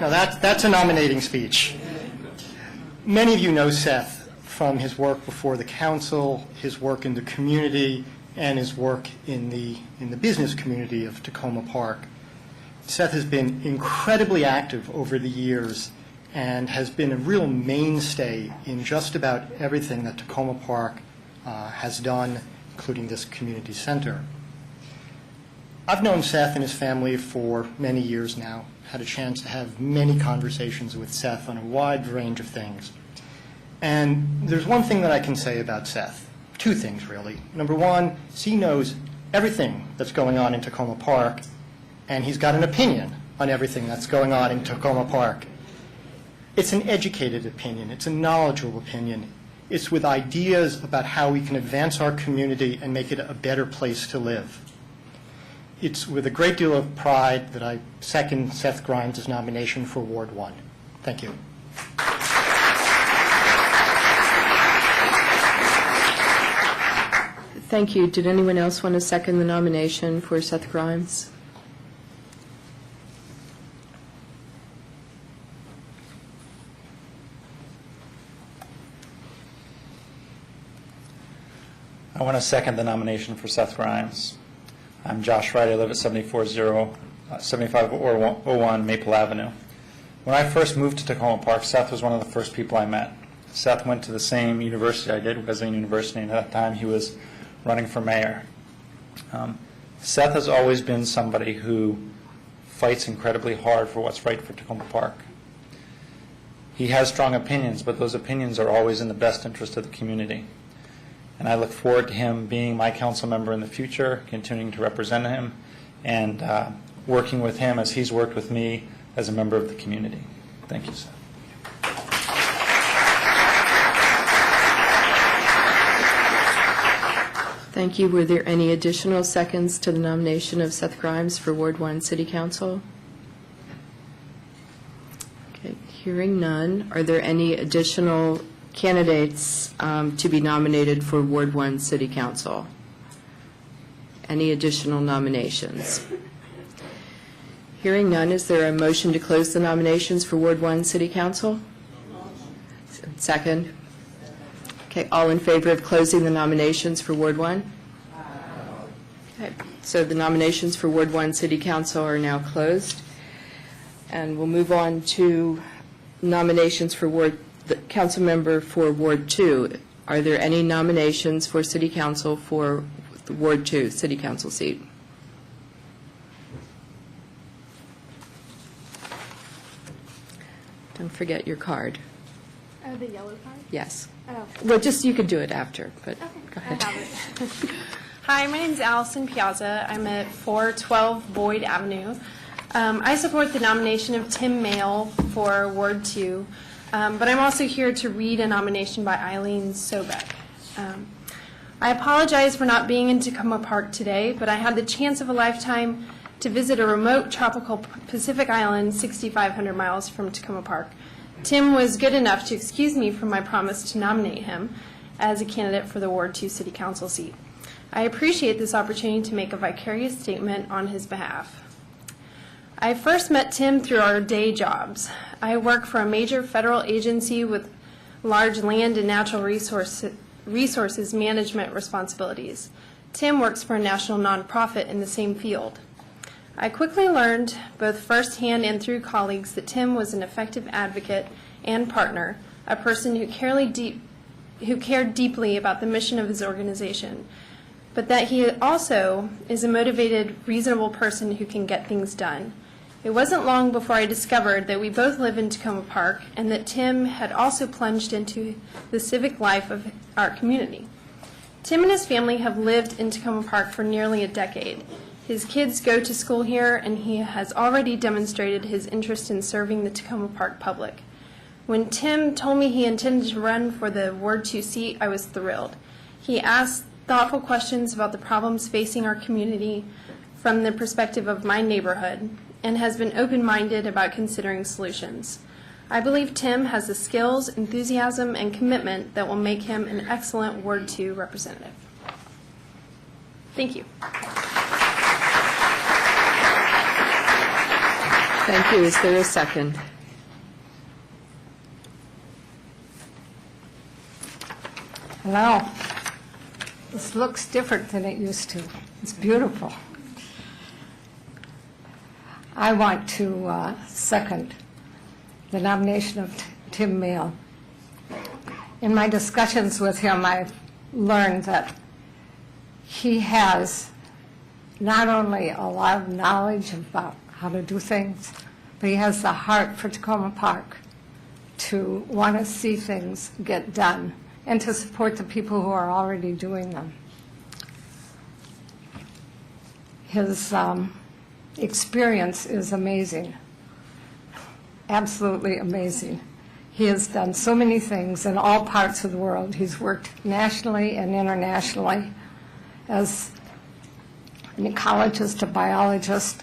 Now, that's a nominating speech. Many of you know Seth from his work before the council, his work in the community, and his work in the business community of Tacoma Park. Seth has been incredibly active over the years and has been a real mainstay in just about everything that Tacoma Park has done, including this community center. I've known Seth and his family for many years now, had a chance to have many conversations with Seth on a wide range of things. And there's one thing that I can say about Seth, two things really. Number one, he knows everything that's going on in Tacoma Park, and he's got an opinion on everything that's going on in Tacoma Park. It's an educated opinion. It's a knowledgeable opinion. It's with ideas about how we can advance our community and make it a better place to live. It's with a great deal of pride that I second Seth Grimes' nomination for Ward 1. Thank you. Thank you. Did anyone else want to second the nomination for Seth Grimes? I want to second the nomination for Seth Grimes. I'm Josh Wright. I live at 7501 Maple Avenue. When I first moved to Tacoma Park, Seth was one of the first people I met. Seth went to the same university I did, Wesleyan University, and at that time he was running for mayor. Seth has always been somebody who fights incredibly hard for what's right for Tacoma Park. He has strong opinions, but those opinions are always in the best interest of the community. And I look forward to him being my council member in the future, continuing to represent him, and working with him as he's worked with me as a member of the community. Thank you, Seth. Thank you. Were there any additional seconds to the nomination of Seth Grimes for Ward 1 City Council? Okay, hearing none. Are there any additional candidates to be nominated for Ward 1 City Council? Any additional nominations? Hearing none, is there a motion to close the nominations for Ward 1 City Council? Second. Okay, all in favor of closing the nominations for Ward 1? Okay, so the nominations for Ward 1 City Council are now closed. And we'll move on to nominations for the council member for Ward 2. Are there any nominations for City Council for the Ward 2 City Council seat? forget your card. Oh, the yellow card? Yes. Oh. Well, just, you could do it after, but go ahead. I have it. Hi, my name is Allison Piazza. I'm at 412 Boyd Avenue. I support the nomination of Tim Mayle for Ward 2, but I'm also here to read a nomination by Eileen Sobek. I apologize for not being in Tacoma Park today, but I had the chance of a lifetime to visit a remote tropical Pacific island 6,500 miles from Tacoma Park. Tim was good enough to excuse me from my promise to nominate him as a candidate for the Ward 2 City Council seat. I appreciate this opportunity to make a vicarious statement on his behalf. I first met Tim through our day jobs. I work for a major federal agency with large land and natural resources management responsibilities. Tim works for a national nonprofit in the same field. I quickly learned, both firsthand and through colleagues, that Tim was an effective advocate and partner, a person who cared deeply about the mission of his organization, but that he also is a motivated, reasonable person who can get things done. It wasn't long before I discovered that we both live in Tacoma Park and that Tim had also plunged into the civic life of our community. Tim and his family have lived in Tacoma Park for nearly a decade. His kids go to school here, and he has already demonstrated his interest in serving the Tacoma Park public. When Tim told me he intended to run for the Ward 2 seat, I was thrilled. He asked thoughtful questions about the problems facing our community from the perspective of my neighborhood, and has been open-minded about considering solutions. I believe Tim has the skills, enthusiasm, and commitment that will make him an excellent Ward 2 representative. Thank you. Thank you. Is there a second? Hello. This looks different than it used to. It's beautiful. I want to second the nomination of Tim Mayle. In my discussions with him, I've learned that he has not only a lot of knowledge about how to do things, but he has the heart for Tacoma Park to want to see things get done and to support the people who are already doing them. His experience is amazing, absolutely amazing. He has done so many things in all parts of the world. He's worked nationally and internationally as an ecologist, a biologist,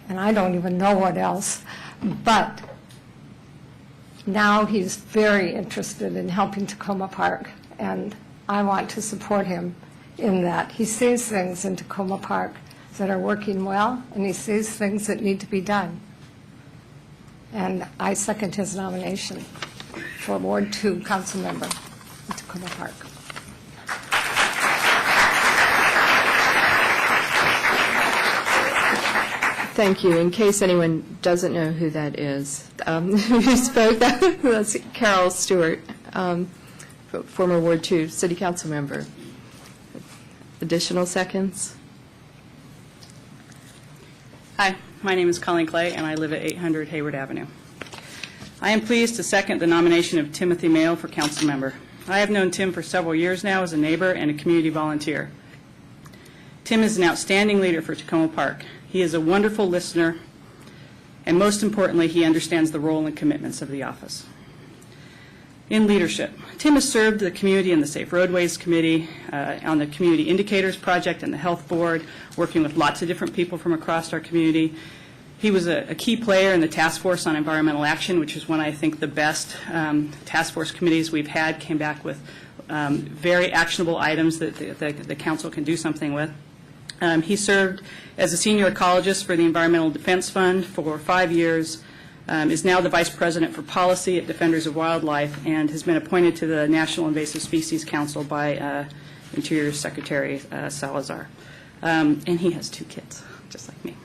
and I don't even know what else. But now he's very interested in helping Tacoma Park, and I want to support him in that. He sees things in Tacoma Park that are working well, and he sees things that need to be done. And I second his nomination for Ward 2 council member in Tacoma Park. Thank you. In case anyone doesn't know who that is, who spoke, that's Carol Stewart, former Ward 2 City Council member. Additional seconds? Hi, my name is Colleen Clay, and I live at 800 Hayward Avenue. I am pleased to second the nomination of Timothy Mayle for council member. I have known Tim for several years now as a neighbor and a community volunteer. Tim is an outstanding leader for Tacoma Park. He is a wonderful listener, and most importantly, he understands the role and commitments of the office. In leadership, Tim has served the community in the Safe Roadways Committee, on the Community Indicators Project and the Health Board, working with lots of different people from across our community. He was a key player in the Task Force on Environmental Action, which is one of, I think, the best task force committees we've had, came back with very actionable items that the council can do something with. He served as a senior ecologist for the Environmental Defense Fund for 5 years, is now the Vice President for Policy at Defenders of Wildlife, and has been appointed to the National Invasive Species Council by Interior Secretary Salazar. And he has 2 kids, just like me.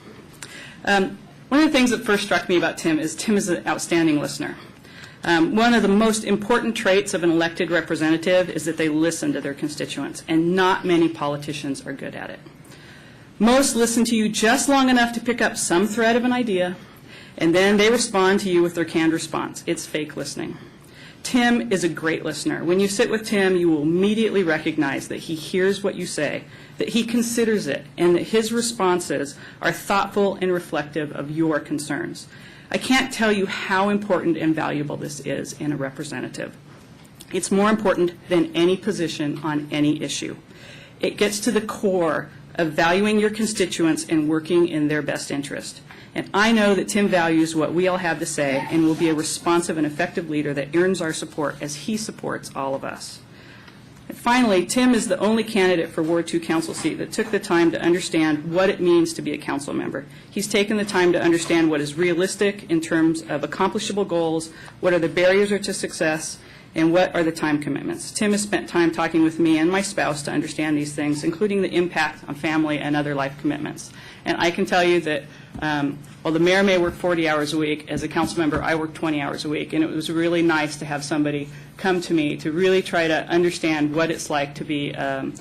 One of the things that first struck me about Tim is an outstanding listener. One of the most important traits of an elected representative is that they listen to their constituents, and not many politicians are good at it. Most listen to you just long enough to pick up some thread of an idea, and then they respond to you with their canned response. It's fake listening. Tim is a great listener. When you sit with Tim, you will immediately recognize that he hears what you say, that he considers it, and that his responses are thoughtful and reflective of your concerns. I can't tell you how important and valuable this is in a representative. It's more important than any position on any issue. It gets to the core of valuing your constituents and working in their best interest. And I know that Tim values what we all have to say and will be a responsive and effective leader that earns our support as he supports all of us. And finally, Tim is the only candidate for Ward 2 council seat that took the time to understand what it means to be a council member. He's taken the time to understand what is realistic in terms of accomplishable goals, what are the barriers to success, and what are the time commitments. Tim has spent time talking with me and my spouse to understand these things, including the impact on family and other life commitments. And I can tell you that while the mayor may work 40 hours a week, as a council member, I work 20 hours a week. And it was really nice to have somebody come to me to really try to understand what it's like to be a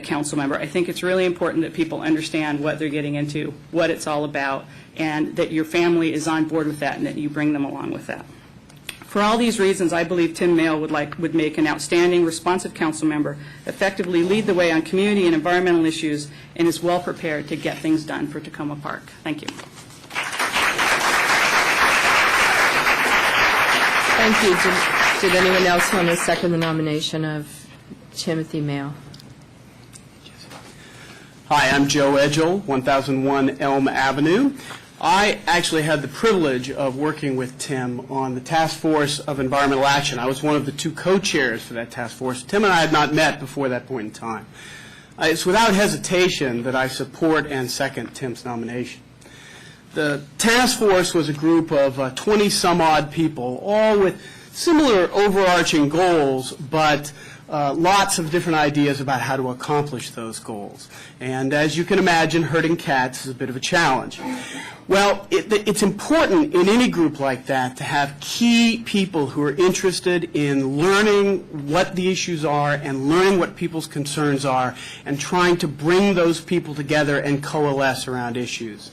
council member. I think it's really important that people understand what they're getting into, what it's all about, and that your family is on board with that and that you bring them along with that. For all these reasons, I believe Tim Mayle would make an outstanding, responsive council member, effectively lead the way on community and environmental issues, and is well prepared to get things done for Tacoma Park. Thank you. Thank you. Did anyone else want to second the nomination of Timothy Mayle? Hi, I'm Joe Edgell, 1001 Elm Avenue. I actually had the privilege of working with Tim on the Task Force of Environmental Action. I was one of the two co-chairs for that task force. Tim and I had not met before that point in time. It's without hesitation that I support and second Tim's nomination. The task force was a group of 20-some-odd people, all with similar overarching goals, but lots of different ideas about how to accomplish those goals. And as you can imagine, herding cats is a bit of a challenge. Well, it's important in any group like that to have key people who are interested in learning what the issues are and learning what people's concerns are and trying to bring those people together and coalesce around issues.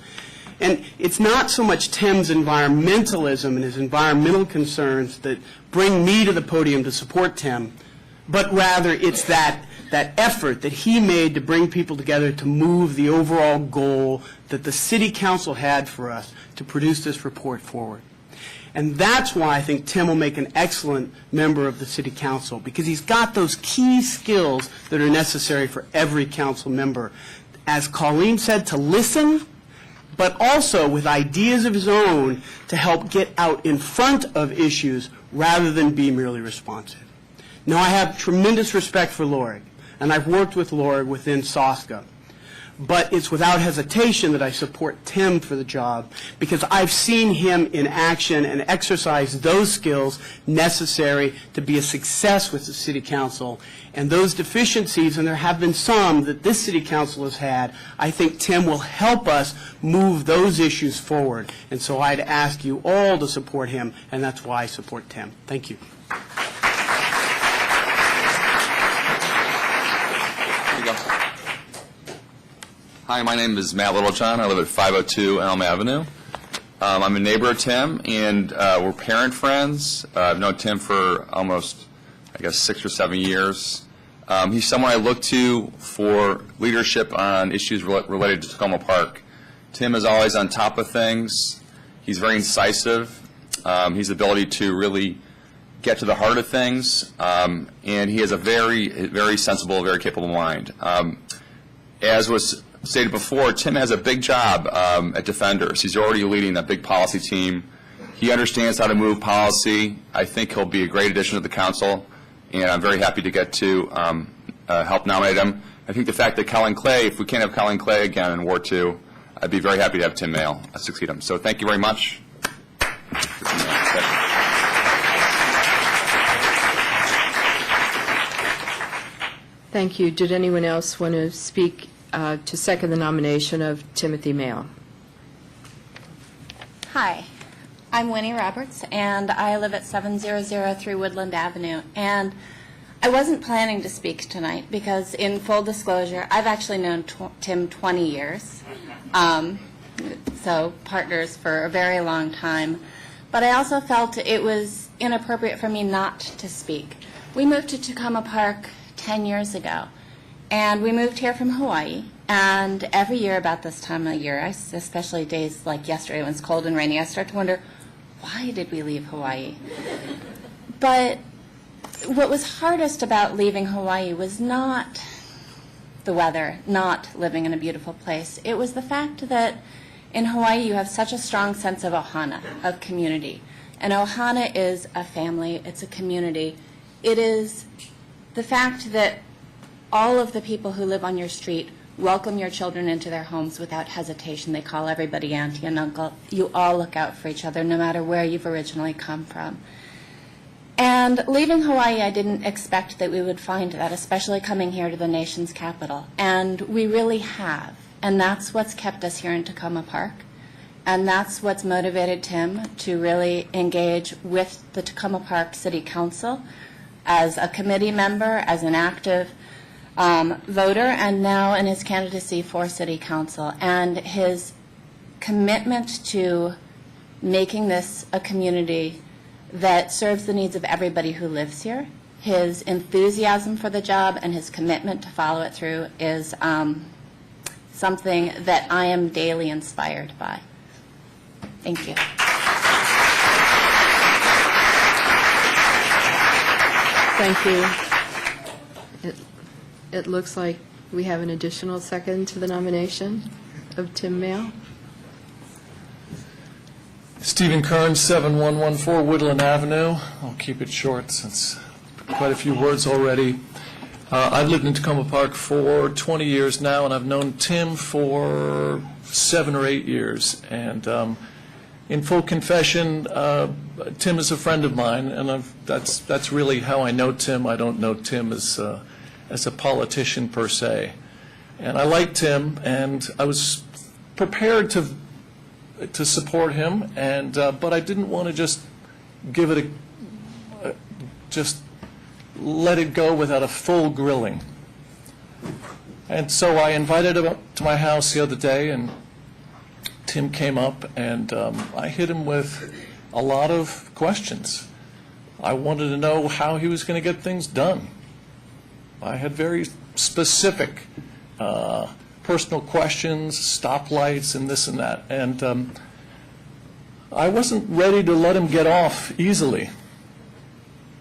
And it's not so much Tim's environmentalism and his environmental concerns that bring me to the podium to support Tim, but rather it's that effort that he made to bring people together to move the overall goal that the City Council had for us to produce this report forward. And that's why I think Tim will make an excellent member of the City Council, because he's got those key skills that are necessary for every council member. As Colleen said, to listen, but also with ideas of his own to help get out in front of issues rather than be merely responsive. Now, I have tremendous respect for Lorig, and I've worked with Lorig within SOSCA. But it's without hesitation that I support Tim for the job, because I've seen him in action and exercise those skills necessary to be a success with the City Council. And those deficiencies, and there have been some that this City Council has had, I think Tim will help us move those issues forward. And so I'd ask you all to support him, and that's why I support Tim. Thank you. Hi, my name is Matt Littlejohn. I live at 502 Elm Avenue. I'm a neighbor of Tim, and we're parent friends. I've known Tim for almost, 6 or 7 years. He's someone I look to for leadership on issues related to Tacoma Park. Tim is always on top of things. He's very incisive. His ability to really get to the heart of things, and he has a very sensible, very capable mind. As was stated before, Tim has a big job at Defenders. He's already leading that big policy team. He understands how to move policy. I think he'll be a great addition to the council, and I'm very happy to get to help nominate him. I think the fact that Colleen Clay, if we can't have Colleen Clay again in Ward 2, I'd be very happy to have Tim Mayle succeed him. So thank you very much. Thank you. Did anyone else want to speak to second the nomination of Timothy Mayle? Hi, I'm Winnie Roberts, and I live at 7003 Woodland Avenue. And I wasn't planning to speak tonight because, in full disclosure, I've actually known Tim 20 years. so partners for a very long time. But I also felt it was inappropriate for me not to speak. We moved to Tacoma Park 10 years ago, and we moved here from Hawaii. And every year about this time of year, especially days like yesterday when it's cold and rainy, I start to wonder, why did we leave Hawaii? But what was hardest about leaving Hawaii was not the weather, not living in a beautiful place. It was the fact that in Hawaii you have such a strong sense of ohana, of community. And ohana is a family, it's a community. It is the fact that all of the people who live on your street welcome your children into their homes without hesitation. They call everybody auntie and uncle. You all look out for each other no matter where you've originally come from. And leaving Hawaii, I didn't expect that we would find that, especially coming here to the nation's capital. And we really have. And that's what's kept us here in Tacoma Park. And that's what's motivated Tim to really engage with the Tacoma Park City Council as a committee member, as an active voter, and now in his candidacy for City Council. And his commitment to making this a community that serves the needs of everybody who lives here, his enthusiasm for the job and his commitment to follow it through is something that I am daily inspired by. Thank you. Thank you. It looks like we have an additional second to the nomination of Tim Mayle. Stephen Kearns, 7114 Woodland Avenue. I'll keep it short since quite a few words already. I've lived in Tacoma Park for 20 years now, and I've known Tim for 7 or 8 years. And in full confession, Tim is a friend of mine, and that's really how I know Tim. I don't know Tim as a politician per se. And I like Tim, and I was prepared to support him, and but I didn't want to just give it just let it go without a full grilling. And so I invited him up to my house the other day, and Tim came up, and I hit him with a lot of questions. I wanted to know how he was going to get things done. I had very specific personal questions, stoplights, and this and that. And I wasn't ready to let him get off easily.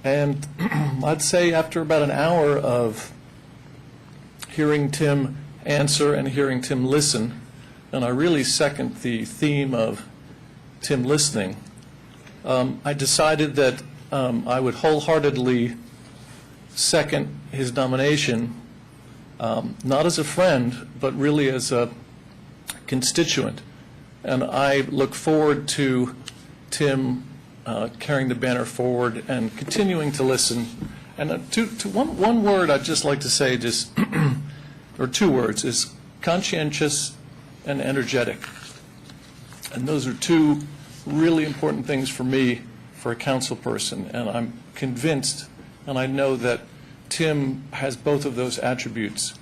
And I'd say after about an hour of hearing Tim answer and hearing Tim listen, and I really second the theme of Tim listening, I decided that I would wholeheartedly second his nomination, not as a friend, but really as a constituent. And I look forward to Tim carrying the banner forward and continuing to listen. And to one word I'd just like to say, just or 2 words, is conscientious and energetic. And those are 2 really important things for me, for a council person. And I'm convinced, and I know that Tim has both of those attributes.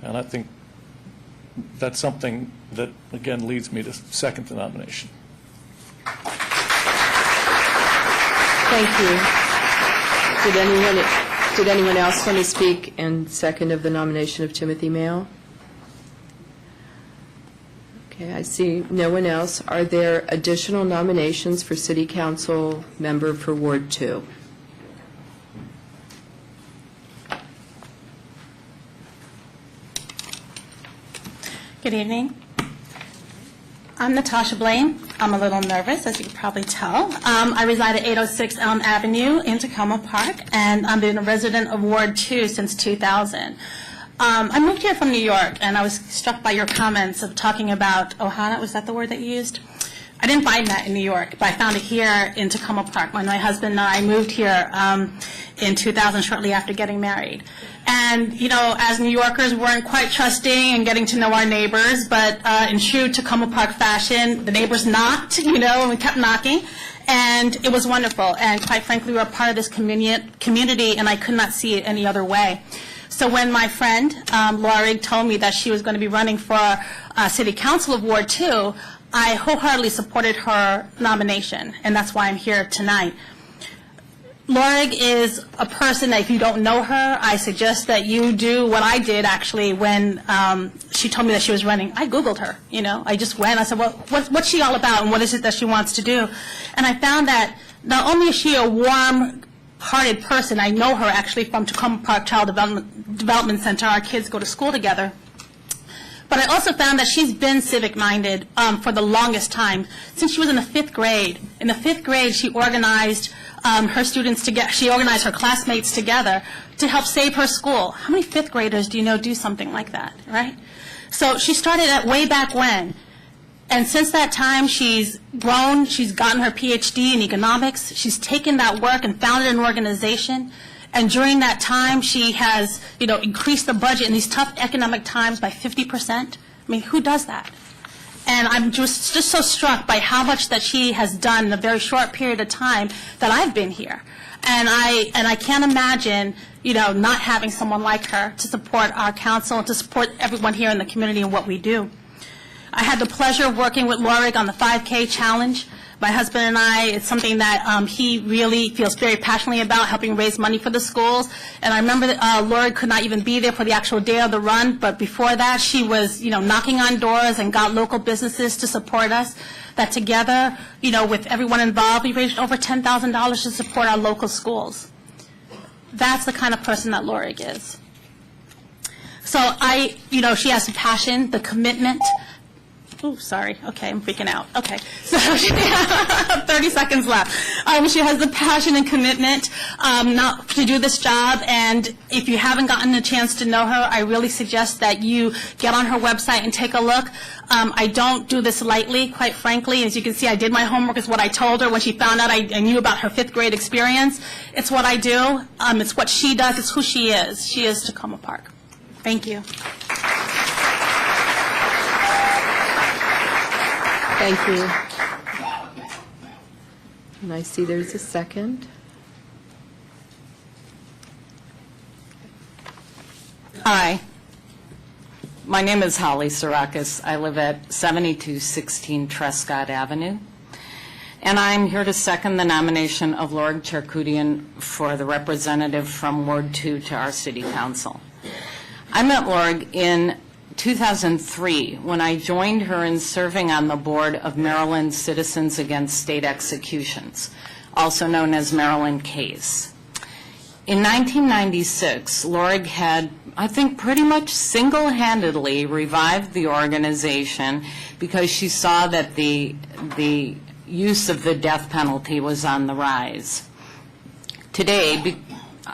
And I think that's something that, again, leads me to second the nomination. Thank you. Did anyone else want to speak in second of the nomination of Timothy Mayle? Okay, I see no one else. Are there additional nominations for City Council member for Ward 2? Good evening. I'm Natasha Blaine. I'm a little nervous, as you can probably tell. I reside at 806 Elm Avenue in Tacoma Park, and I've been a resident of Ward 2 since 2000. I moved here from New York, and I was struck by your comments of talking about ohana. Was that the word that you used? I didn't find that in New York, but I found it here in Tacoma Park when my husband and I moved here in 2000, shortly after getting married. And, you know, as New Yorkers, we weren't quite trusting and getting to know our neighbors, but in true Tacoma Park fashion, the neighbors knocked, you know, and we kept knocking. And it was wonderful. And quite frankly, we were part of this community, and I could not see it any other way. So when my friend, Laurie, told me that she was going to be running for City Council of Ward 2, I wholeheartedly supported her nomination, and that's why I'm here tonight. Lorig is a person that if you don't know her, I suggest that you do what I did actually when she told me that she was running. I Googled her, you know. I just went, I said, well, what's she all about and what is it that she wants to do? And I found that not only is she a warm-hearted person, I know her actually from Tacoma Park Child Development Center. Our kids go to school together. But I also found that she's been civic-minded for the longest time, since she was in the 5th grade. In the 5th grade, she organized her students together. She organized her classmates together to help save her school. How many 5th graders do you know do something like that, right? So she started at way back when. And since that time, she's grown. She's gotten her PhD in economics. She's taken that work and founded an organization. And during that time, she has, you know, increased the budget in these tough economic times by 50%. I mean, who does that? And I'm just so struck by how much that she has done in a very short period of time that I've been here. And I can't imagine, you know, not having someone like her to support our council and to support everyone here in the community and what we do. I had the pleasure of working with Lorig on the 5K challenge. My husband and I, it's something that he really feels very passionately about, helping raise money for the schools. And I remember that Lorig could not even be there for the actual day of the run, but before that, she was, you know, knocking on doors and got local businesses to support us. That together, you know, with everyone involved, we raised over $10,000 to support our local schools. That's the kind of person that Lorig is. So you know, she has the passion, the commitment. Oh, sorry. Okay, I'm freaking out. Okay. So she has 30 seconds left. She has the passion and commitment not to do this job. And if you haven't gotten a chance to know her, I really suggest that you get on her website and take a look. I don't do this lightly, quite frankly. As you can see, I did my homework. It's what I told her when she found out I knew about her 5th grade experience. It's what I do. It's what she does. It's who she is. She is Tacoma Park. Thank you. Thank you. And I see there's a second. Hi. My name is Holly Sarakis. I live at 7216 Trescott Avenue. And I'm here to second the nomination of Lorig Charkoudian for the representative from Ward 2 to our City Council. I met Lorig in 2003 when I joined her in serving on the board of Maryland Citizens Against State Executions, also known as Maryland CASE. In 1996, Lorig had, I think, pretty much single-handedly revived the organization because she saw that the use of the death penalty was on the rise. Today,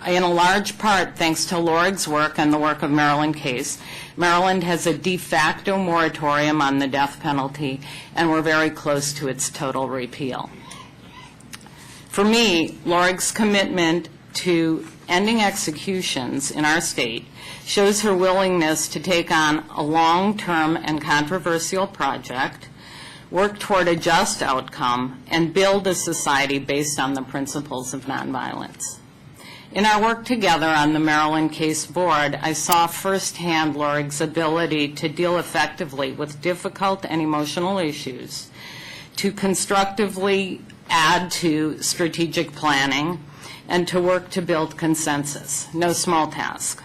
in a large part thanks to Lorig's work and the work of Maryland CASE, Maryland has a de facto moratorium on the death penalty, and we're very close to its total repeal. For me, Lorig's commitment to ending executions in our state shows her willingness to take on a long-term and controversial project, work toward a just outcome, and build a society based on the principles of nonviolence. In our work together on the Maryland CASE board, I saw firsthand Lorig's ability to deal effectively with difficult and emotional issues, to constructively add to strategic planning, and to work to build consensus. No small task.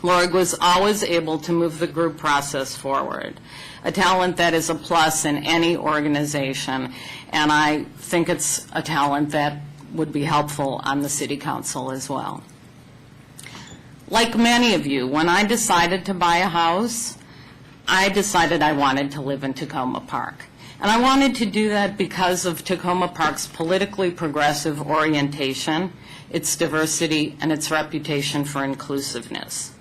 Lorig was always able to move the group process forward, a talent that is a plus in any organization, and I think it's a talent that would be helpful on the City Council as well. Like many of you, when I decided to buy a house, I decided I wanted to live in Tacoma Park. And I wanted to do that because of Tacoma Park's politically progressive orientation, its diversity, and its reputation for inclusiveness.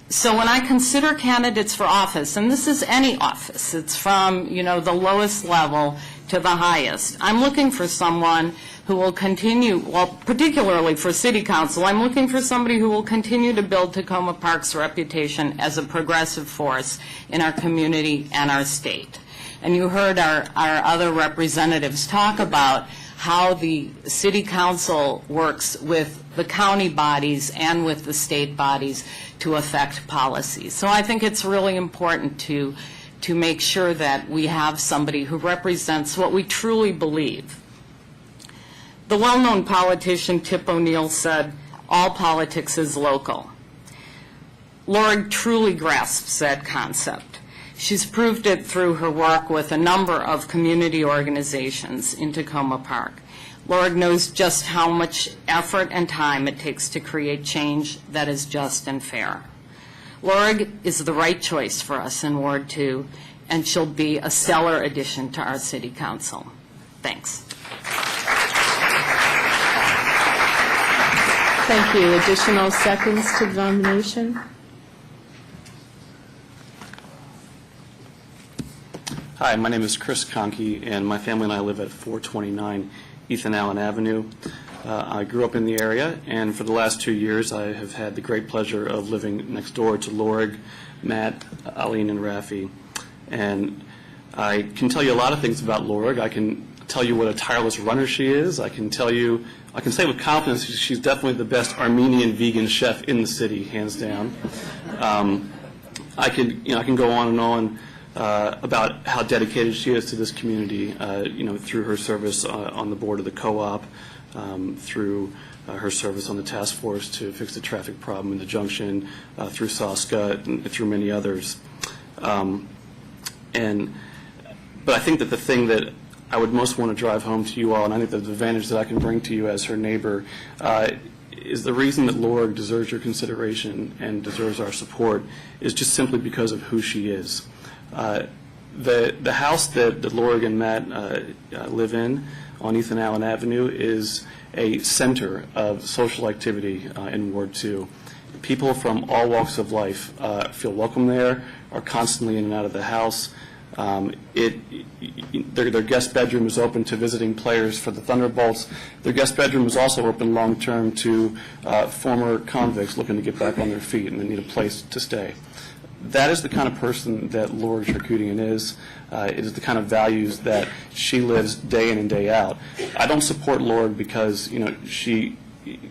So when I consider candidates for office, and this is any office, it's from, you know, the lowest level to the highest, I'm looking for someone who will continue, well, particularly for City Council, I'm looking for somebody who will continue to build Tacoma Park's reputation as a progressive force in our community and our state. And you heard our other representatives talk about how the City Council works with the county bodies and with the state bodies to affect policies. So I think it's really important to to make sure that we have somebody who represents what we truly believe. The well-known politician Tip O'Neill said, "All politics is local." Laura truly grasps that concept. She's proved it through her work with a number of community organizations in Tacoma Park. Laura knows just how much effort and time it takes to create change that is just and fair. Laura is the right choice for us in Ward 2, and she'll be a stellar addition to our city council. Thanks. Thank you. Additional seconds to the nomination? Hi, my name is Chris Conkey, and my family and I live at 429 Ethan Allen Avenue. I grew up in the area, and for the last 2 years I have had the great pleasure of living next door to Lorig, Matt, Aline, and Rafi. And I can tell you a lot of things about Lorig. I can tell you what a tireless runner she is. I can say with confidence she's definitely the best Armenian vegan chef in the city, hands down. I can go on and on about how dedicated she is to this community, through her service on the board of the co-op, through her service on the task force to fix the traffic problem in the junction, through SOSCA, and through many others. But I think that the thing that I would most want to drive home to you all, and I think the advantage that I can bring to you as her neighbor, is the reason that Laura deserves your consideration and deserves our support is just simply because of who she is. The house that Laura and Matt live in on Ethan Allen Avenue is a center of social activity in Ward 2. People from all walks of life feel welcome there, are constantly in and out of the house. Their guest bedroom is open to visiting players for the Thunderbolts. Their guest bedroom is also open long-term to former convicts looking to get back on their feet and they need a place to stay. That is the kind of person that Laura Charkutian is. It is the kind of values that she lives day in and day out. I don't support Laura because she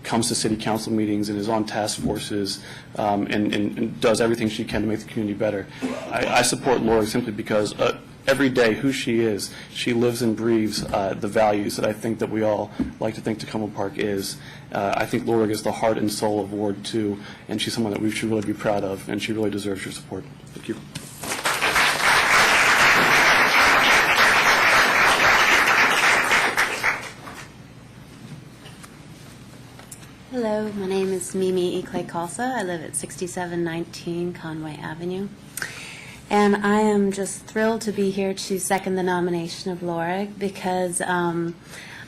comes to city council meetings and is on task forces and does everything she can to make the community better. I support Laura simply because every day who she is, she lives and breathes the values that I think that we all like to think Tacoma Park is. I think Laura is the heart and soul of Ward 2, and she's someone that we should really be proud of, and she really deserves your support. Thank you. Hello, my name is Mimi Ikle-Kalsa. I live at 6719 Conway Avenue. And I am just thrilled to be here to second the nomination of Lorig because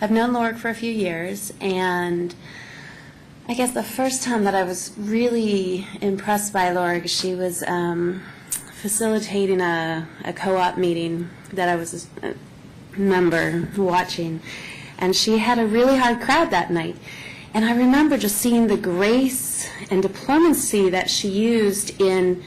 I've known Lorig for a few years, and I guess the first time that I was really impressed by Lorig, she was facilitating a co-op meeting that I was a member watching, and she had a really hard crowd that night. And I remember just seeing the grace and diplomacy that she used in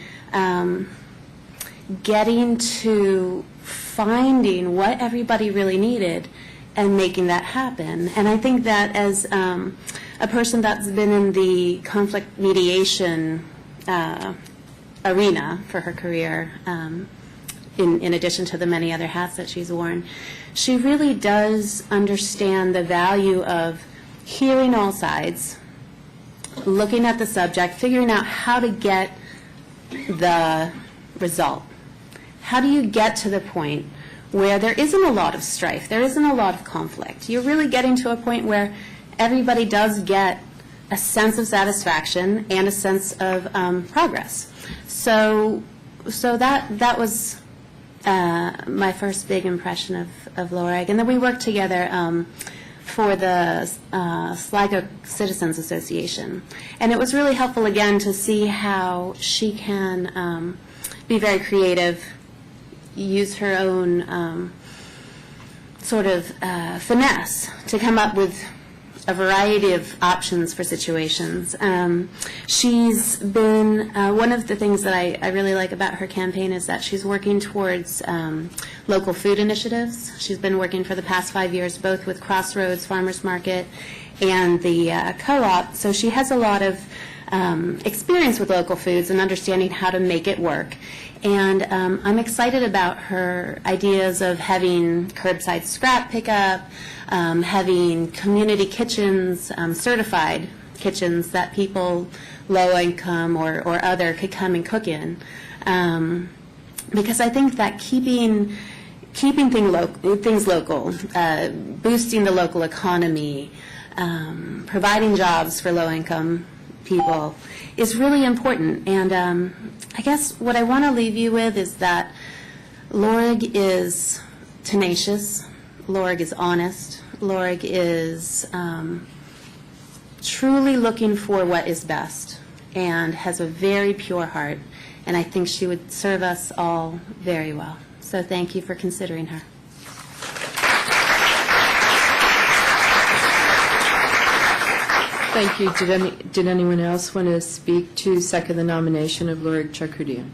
getting to finding what everybody really needed and making that happen. And I think that as a person that's been in the conflict mediation arena for her career, in addition to the many other hats that she's worn, she really does understand the value of hearing all sides, looking at the subject, figuring out how to get the result. How do you get to the point where there isn't a lot of strife, there isn't a lot of conflict? You're really getting to a point where everybody does get a sense of satisfaction and a sense of progress. So that was my first big impression of Lorig. And then we worked together for the Sligo Citizens Association. And it was really helpful, again, to see how she can be very creative, use her own sort of finesse to come up with a variety of options for situations. She's been, one of the things that I really like about her campaign is that she's working towards local food initiatives. She's been working for the past 5 years both with Crossroads Farmers Market and the co-op, so she has a lot of experience with local foods and understanding how to make it work. And I'm excited about her ideas of having curbside scrap pickup, having community kitchens, certified kitchens that people low income or other could come and cook in. Because I think that keeping things local, boosting the local economy, providing jobs for low income people is really important. And I guess what I want to leave you with is that Lorig is tenacious, Lorig is honest, Lorig is truly looking for what is best and has a very pure heart, and I think she would serve us all very well. So thank you for considering her. Thank you. Did anyone else want to speak to second the nomination of Lorig Charkudian?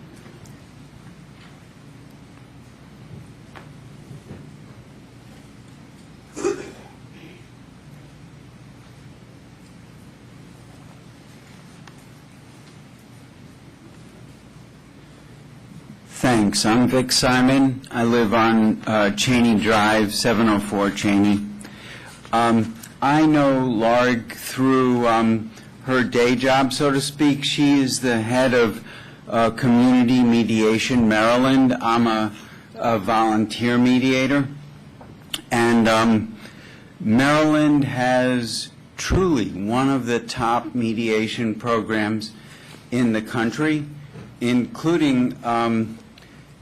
Thanks. I'm Vic Simon. I live on Cheney Drive, 704 Cheney. I know Lorig through her day job, so to speak. She is the head of Community Mediation Maryland. I'm a volunteer mediator. And Maryland has truly one of the top mediation programs in the country, including,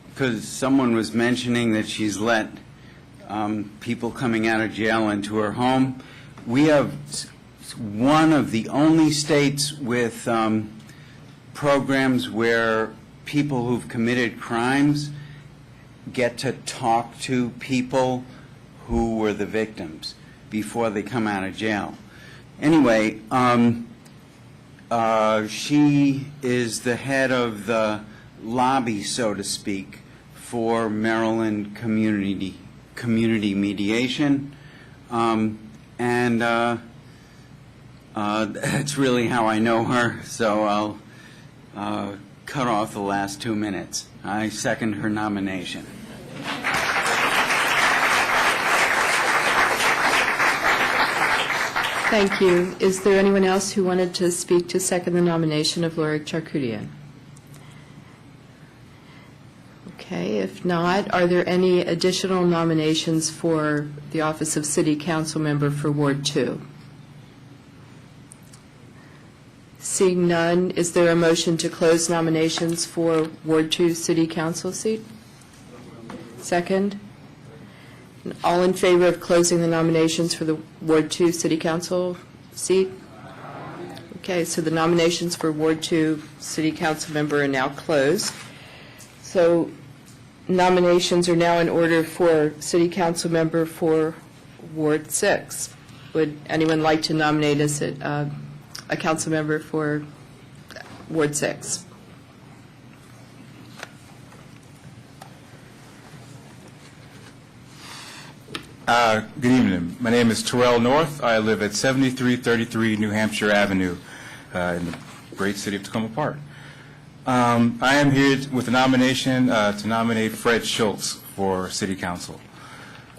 because someone was mentioning that she's let people coming out of jail into her home. We have one of the only states with programs where people who've committed crimes get to talk to people who were the victims before they come out of jail. Anyway, she is the head of the lobby, so to speak, for Maryland community mediation. And that's really how I know her, so I'll cut off the last 2 minutes. I second her nomination. Thank you. Is there anyone else who wanted to speak to second the nomination of Lorig Charkudian? Okay, if not, are there any additional nominations for the office of City Council Member for Ward 2? Seeing none, is there a motion to close nominations for Ward 2 City Council seat? Second? All in favor of closing the nominations for the Ward 2 City Council seat? Okay, so the nominations for Ward 2 City Council Member are now closed. So nominations are now in order for City Council Member for Ward 6. Would anyone like to nominate as a council member for Ward 6? Good evening. My name is Terrell North. I live at 7333 New Hampshire Avenue in the great city of Tacoma Park. I am here with a nomination to nominate Fred Schultz for City Council.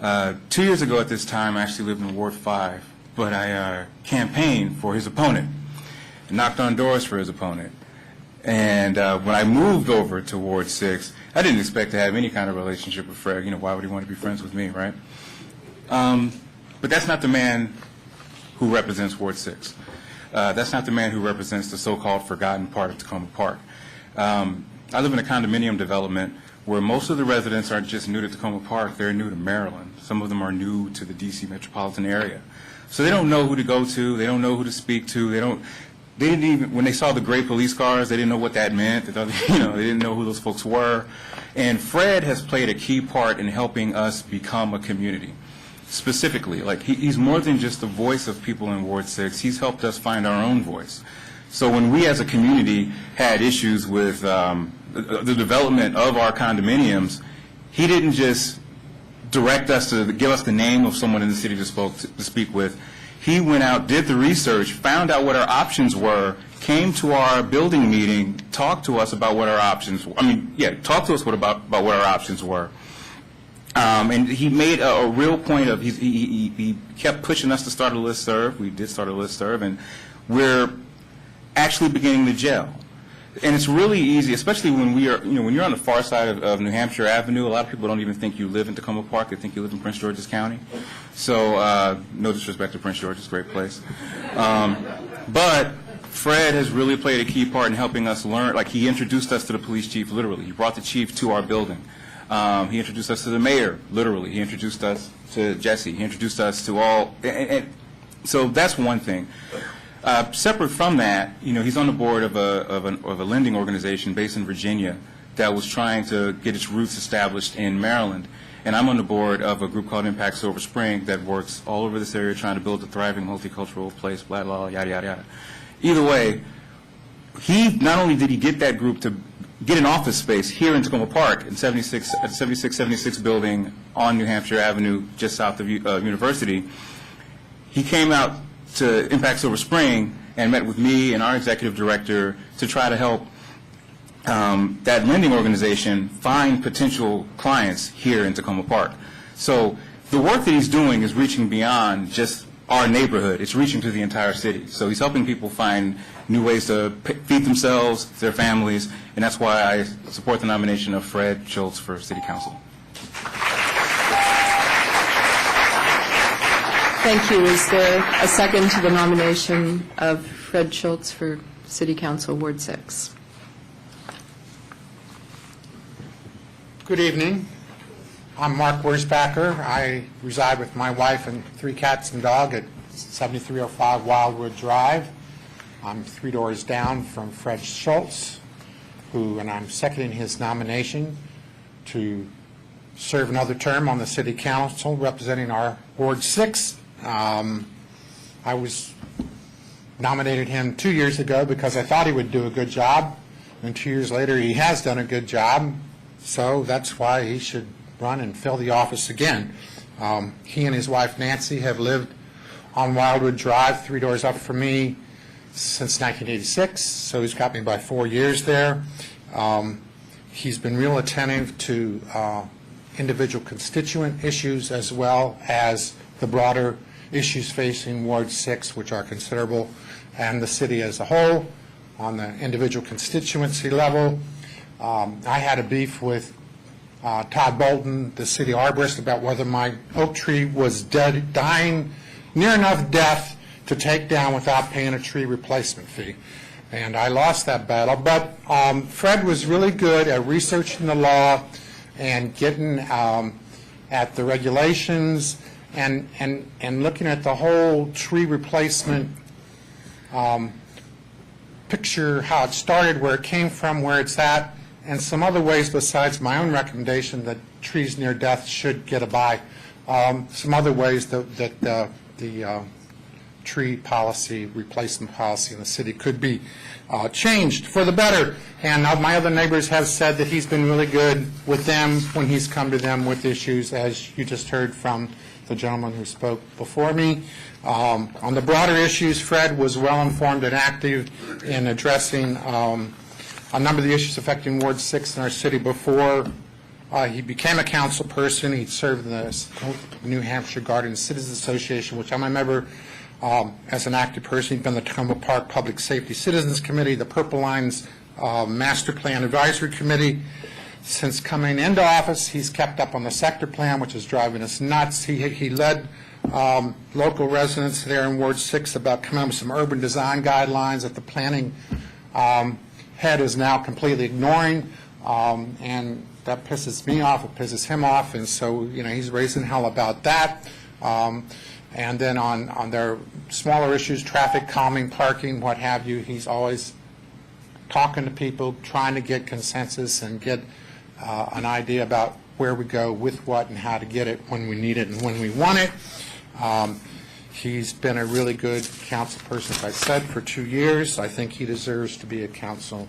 2 years ago at this time, I actually lived in Ward 5, but I campaigned for his opponent, knocked on doors for his opponent. And when I moved over to Ward 6, I didn't expect to have any kind of relationship with Fred. You know, why would he want to be friends with me, right? But that's not the man who represents Ward 6. That's not the man who represents the so-called forgotten part of Tacoma Park. I live in a condominium development where most of the residents aren't just new to Tacoma Park, they're new to Maryland. Some of them are new to the D.C. metropolitan area. So they don't know who to go to, they don't know who to speak to, they didn't even, when they saw the gray police cars, they didn't know what that meant, they thought, they didn't know who those folks were. And Fred has played a key part in helping us become a community. Specifically, like he's more than just the voice of people in Ward 6, he's helped us find our own voice. So when we as a community had issues with the development of our condominiums, he didn't just direct us to give us the name of someone in the city to speak with. He went out, did the research, found out what our options were, came to our building meeting, talked to us about what our options, talked to us about what our options were. And he made a real point of, he kept pushing us to start a listserv. We did start a listserv, and we're actually beginning to gel. And it's really easy, especially when we are, when you're on the far side of New Hampshire Avenue, a lot of people don't even think you live in Tacoma Park. They think you live in Prince George's County. So no disrespect to Prince George, it's a great place. But Fred has really played a key part in helping us learn. Like, he introduced us to the police chief, literally. He brought the chief to our building. He introduced us to the mayor, literally. He introduced us to Jesse. He introduced us to all. And so that's one thing. Separate from that, he's on the board of a lending organization based in Virginia that was trying to get its roots established in Maryland. And I'm on the board of a group called Impact Silver Spring that works all over this area trying to build a thriving multicultural place, blah, blah, yada, yada, yada. Either way, not only did he get that group to get an office space here in Tacoma Park in 7676 building on New Hampshire Avenue just south of University, he came out to Impact Silver Spring and met with me and our executive director to try to help that lending organization find potential clients here in Tacoma Park. So the work that he's doing is reaching beyond just our neighborhood. It's reaching to the entire city. So he's helping people find new ways to feed themselves, their families, and that's why I support the nomination of Fred Schultz for City Council. Thank you. Is there a second to the nomination of Fred Schultz for City Council, Ward 6? Good evening. I'm Mark Wurzbacher. I reside with my wife and 3 cats and dog at 7305 Wildwood Drive. I'm 3 doors down from Fred Schultz, and I'm seconding his nomination to serve another term on the City Council representing our Ward 6. I nominated him 2 years ago because I thought he would do a good job, and 2 years later he has done a good job, so that's why he should run and fill the office again. He and his wife Nancy have lived on Wildwood Drive, 3 doors up from me, since 1986, so he's got me by 4 years there. He's been real attentive to individual constituent issues as well as the broader issues facing Ward 6, which are considerable, and the city as a whole on the individual constituency level. I had a beef with Todd Bolton, the city arborist, about whether my oak tree was dying near enough death to take down without paying a tree replacement fee. And I lost that battle. But Fred was really good at researching the law and getting at the regulations and looking at the whole tree replacement picture, how it started, where it came from, where it's at, and some other ways besides my own recommendation that trees near death should get a buy. Some other ways that the tree policy, replacement policy in the city could be changed for the better. And my other neighbors have said that he's been really good with them when he's come to them with issues, as you just heard from the gentleman who spoke before me. On the broader issues, Fred was well-informed and active in addressing a number of the issues affecting Ward 6 in our city before he became a council person. He'd served in the New Hampshire Garden Citizens Association, which I'm a member as an active person. He'd been the Tacoma Park Public Safety Citizens Committee, the Purple Lines Master Plan Advisory Committee. Since coming into office, he's kept up on the sector plan, which is driving us nuts. He led local residents there in Ward 6 about coming up with some urban design guidelines that the planning head is now completely ignoring, and that pisses me off, it pisses him off, and so he's raising hell about that. And then on their smaller issues, traffic calming, parking, what have you, he's always talking to people, trying to get consensus and get an idea about where we go with what and how to get it when we need it and when we want it. He's been a really good council person, as I said, for 2 years. I think he deserves to be a councilman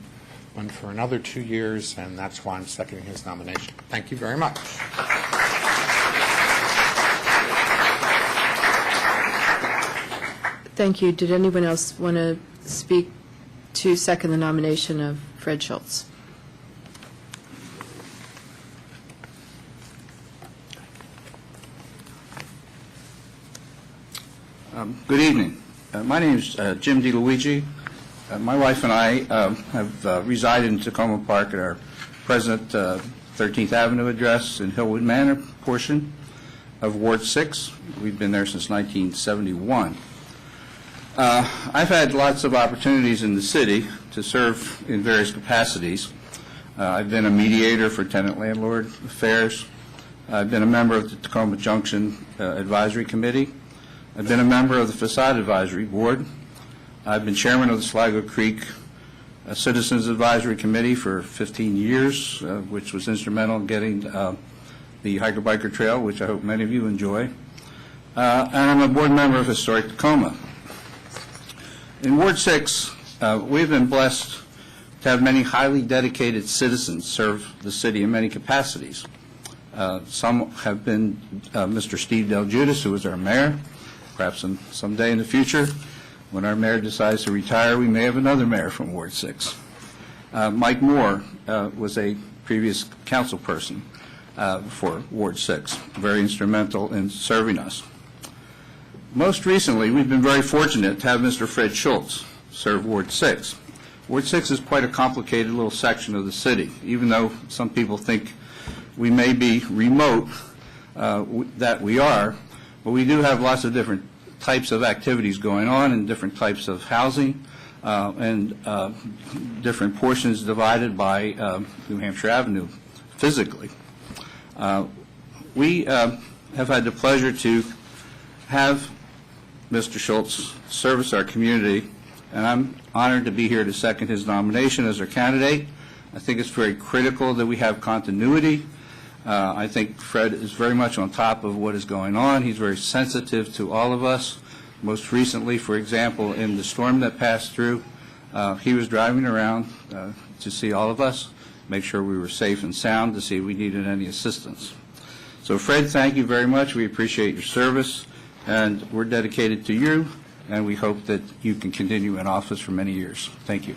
for another 2 years, and that's why I'm seconding his nomination. Thank you very much. Thank you. Did anyone else want to speak to second the nomination of Fred Schultz? Good evening. My name is Jim DeLuigi. My wife and I have resided in Tacoma Park at our present 13th Avenue address in Hillwood Manor portion of Ward 6. We've been there since 1971. I've had lots of opportunities in the city to serve in various capacities. I've been a mediator for tenant-landlord affairs. I've been a member of the Tacoma Junction Advisory Committee. I've been a member of the Facade Advisory Board. I've been chairman of the Sligo Creek Citizens Advisory Committee for 15 years, which was instrumental in getting the Hiker-Biker Trail, which I hope many of you enjoy. And I'm a board member of Historic Tacoma. In Ward 6, we've been blessed to have many highly dedicated citizens serve the city in many capacities. Some have been Mr. Steve Del Giudice, who was our mayor. Perhaps someday in the future, when our mayor decides to retire, we may have another mayor from Ward 6. Mike Moore was a previous council person for Ward 6, very instrumental in serving us. Most recently, we've been very fortunate to have Mr. Fred Schultz serve Ward 6. Ward 6 is quite a complicated little section of the city, even though some people think we may be remote, that we are. But we do have lots of different types of activities going on and different types of housing and different portions divided by New Hampshire Avenue physically. We have had the pleasure to have Mr. Schultz service our community, and I'm honored to be here to second his nomination as our candidate. I think it's very critical that we have continuity. I think Fred is very much on top of what is going on. He's very sensitive to all of us. Most recently, for example, in the storm that passed through, he was driving around to see all of us, make sure we were safe and sound, to see if we needed any assistance. So Fred, thank you very much. We appreciate your service, and we're dedicated to you, and we hope that you can continue in office for many years. Thank you.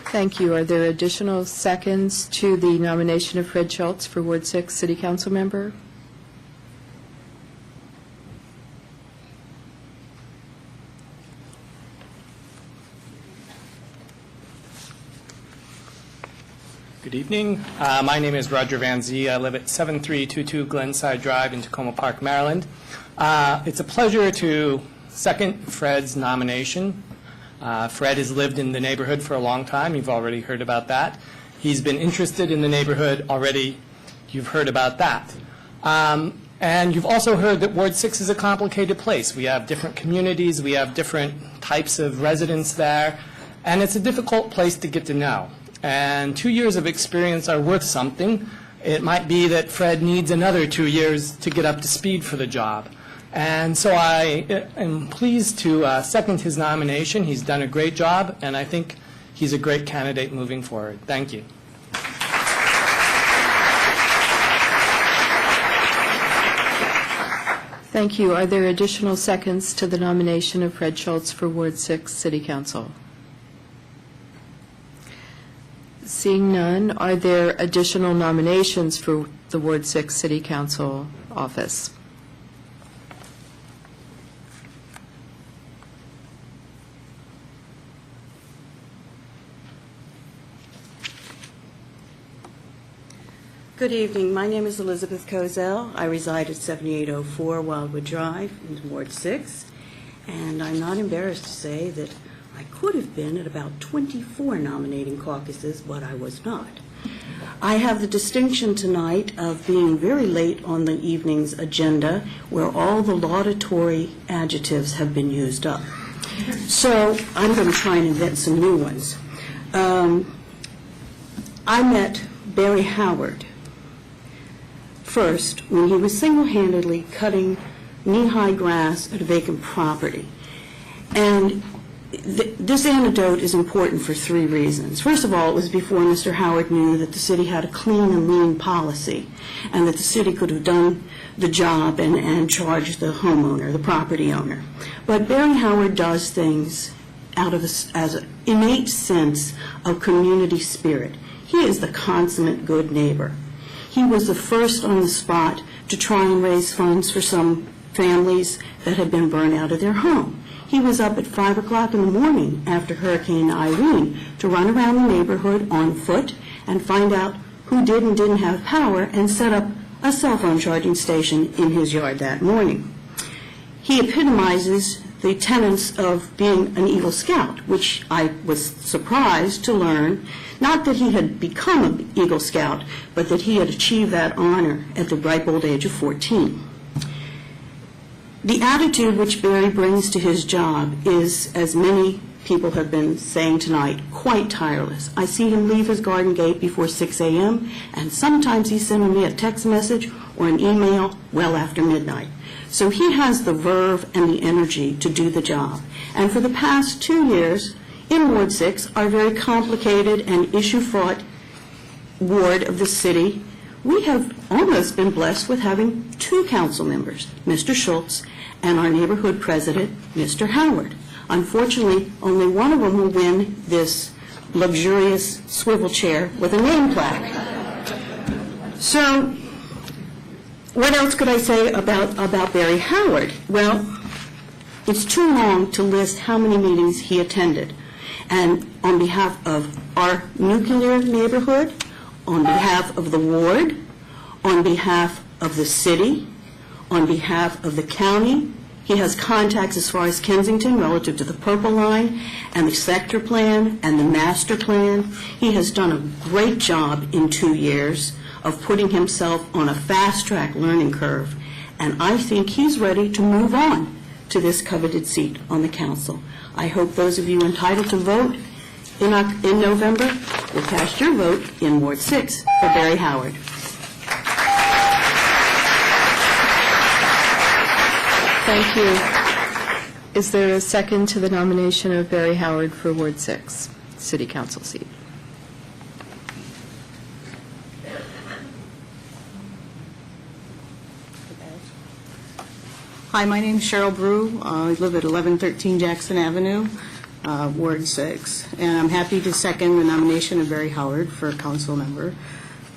Thank you. Are there additional seconds to the nomination of Fred Schultz for Ward 6 City Council member? Good evening. My name is Roger Van Zee. I live at 7322 Glenside Drive in Tacoma Park, Maryland. It's a pleasure to second Fred's nomination. Fred has lived in the neighborhood for a long time. You've already heard about that. He's been interested in the neighborhood already. You've heard about that. And you've also heard that Ward 6 is a complicated place. We have different communities. We have different types of residents there. And it's a difficult place to get to know. And 2 years of experience are worth something. It might be that Fred needs another 2 years to get up to speed for the job. And so I am pleased to second his nomination. He's done a great job, and I think he's a great candidate moving forward. Thank you. Thank you. Are there additional seconds to the nomination of Fred Schultz for Ward 6 City Council? Seeing none, are there additional nominations for the Ward 6 City Council office? Good evening. My name is Elizabeth Kozel. I reside at 7804 Wildwood Drive in Ward 6, and I'm not embarrassed to say that I could have been at about 24 nominating caucuses, but I was not. I have the distinction tonight of being very late on the evening's agenda, where all the laudatory adjectives have been used up. So I'm going to try and invent some new ones. I met Barry Howard first when he was single-handedly cutting knee-high grass at a vacant property. And this anecdote is important for three reasons. First of all, it was before Mr. Howard knew that the city had a clean and lean policy, and that the city could have done the job and charged the homeowner, the property owner. But Barry Howard does things out of as an innate sense of community spirit. He is the consummate good neighbor. He was the first on the spot to try and raise funds for some families that had been burned out of their home. He was up at 5 o'clock in the morning after Hurricane Irene to run around the neighborhood on foot and find out who did and didn't have power and set up a cell phone charging station in his yard that morning. He epitomizes the tenets of being an Eagle Scout, which I was surprised to learn, not that he had become an Eagle Scout, but that he had achieved that honor at the ripe old age of 14. The attitude which Barry brings to his job is, as many people have been saying tonight, quite tireless. I see him leave his garden gate before 6 a.m., and sometimes he's sending me a text message or an email well after midnight. So he has the verve and the energy to do the job. And for the past 2 years, in Ward 6, our very complicated and issue-fraught ward of the city, we have almost been blessed with having two council members, Mr. Schultz and our neighborhood president, Mr. Howard. Unfortunately, only one of them will win this luxurious swivel chair with a name plaque. So, what else could I say about Barry Howard? Well, it's too long to list how many meetings he attended. And on behalf of our nuclear neighborhood, on behalf of the ward, on behalf of the city, on behalf of the county, he has contacts as far as Kensington relative to the Purple Line and the sector plan and the master plan. He has done a great job in 2 years of putting himself on a fast-track learning curve, and I think he's ready to move on to this coveted seat on the council. I hope those of you entitled to vote in November will cast your vote in Ward 6 for Barry Howard. Thank you. Is there a second to the nomination of Barry Howard for Ward 6, City Council seat? Hi, my name's Cheryl Brew. I live at 1113 Jackson Avenue, Ward 6, and I'm happy to second the nomination of Barry Howard for council member.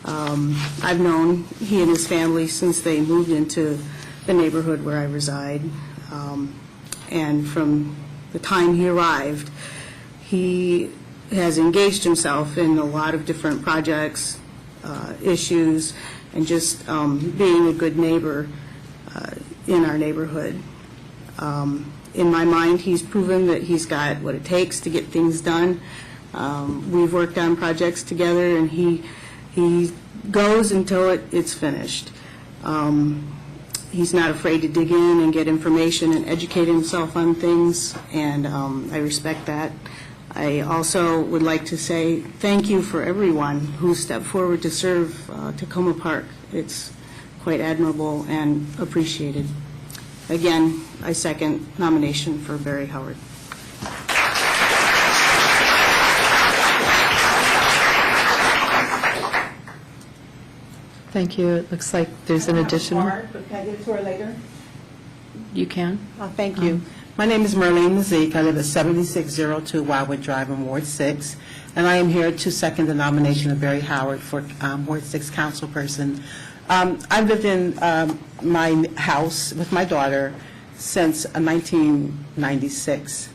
I've known he and his family since they moved into the neighborhood where I reside, and from the time he arrived, he has engaged himself in a lot of different projects, issues, and just being a good neighbor in our neighborhood. In my mind, he's proven that he's got what it takes to get things done. We've worked on projects together, and he goes until it's finished. He's not afraid to dig in and get information and educate himself on things, and I respect that. I also would like to say thank you for everyone who stepped forward to serve Tacoma Park. It's quite admirable and appreciated. Again, I second nomination for Barry Howard. Thank you. It looks like there's an additional. Can I give it to her later? You can. Thank you. My name is Marlene Mazik. I live at 7602 Wildwood Drive in Ward 6, and I am here to second the nomination of Barry Howard for Ward 6 councilperson. I've lived in my house with my daughter since 1996,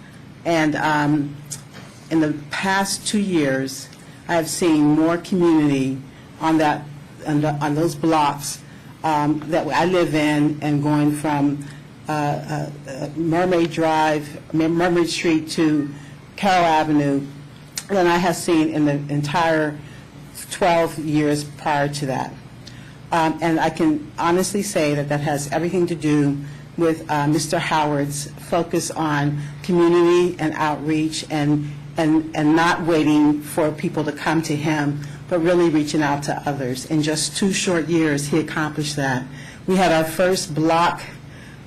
and in the past 2 years, I've seen more community on those blocks that I live in, and going from Mermaid Street to Carroll Avenue than I have seen in the entire 12 years prior to that. And I can honestly say that has everything to do with Mr. Howard's focus on community and outreach and not waiting for people to come to him, but really reaching out to others. In just 2 short years, he accomplished that. We had our first block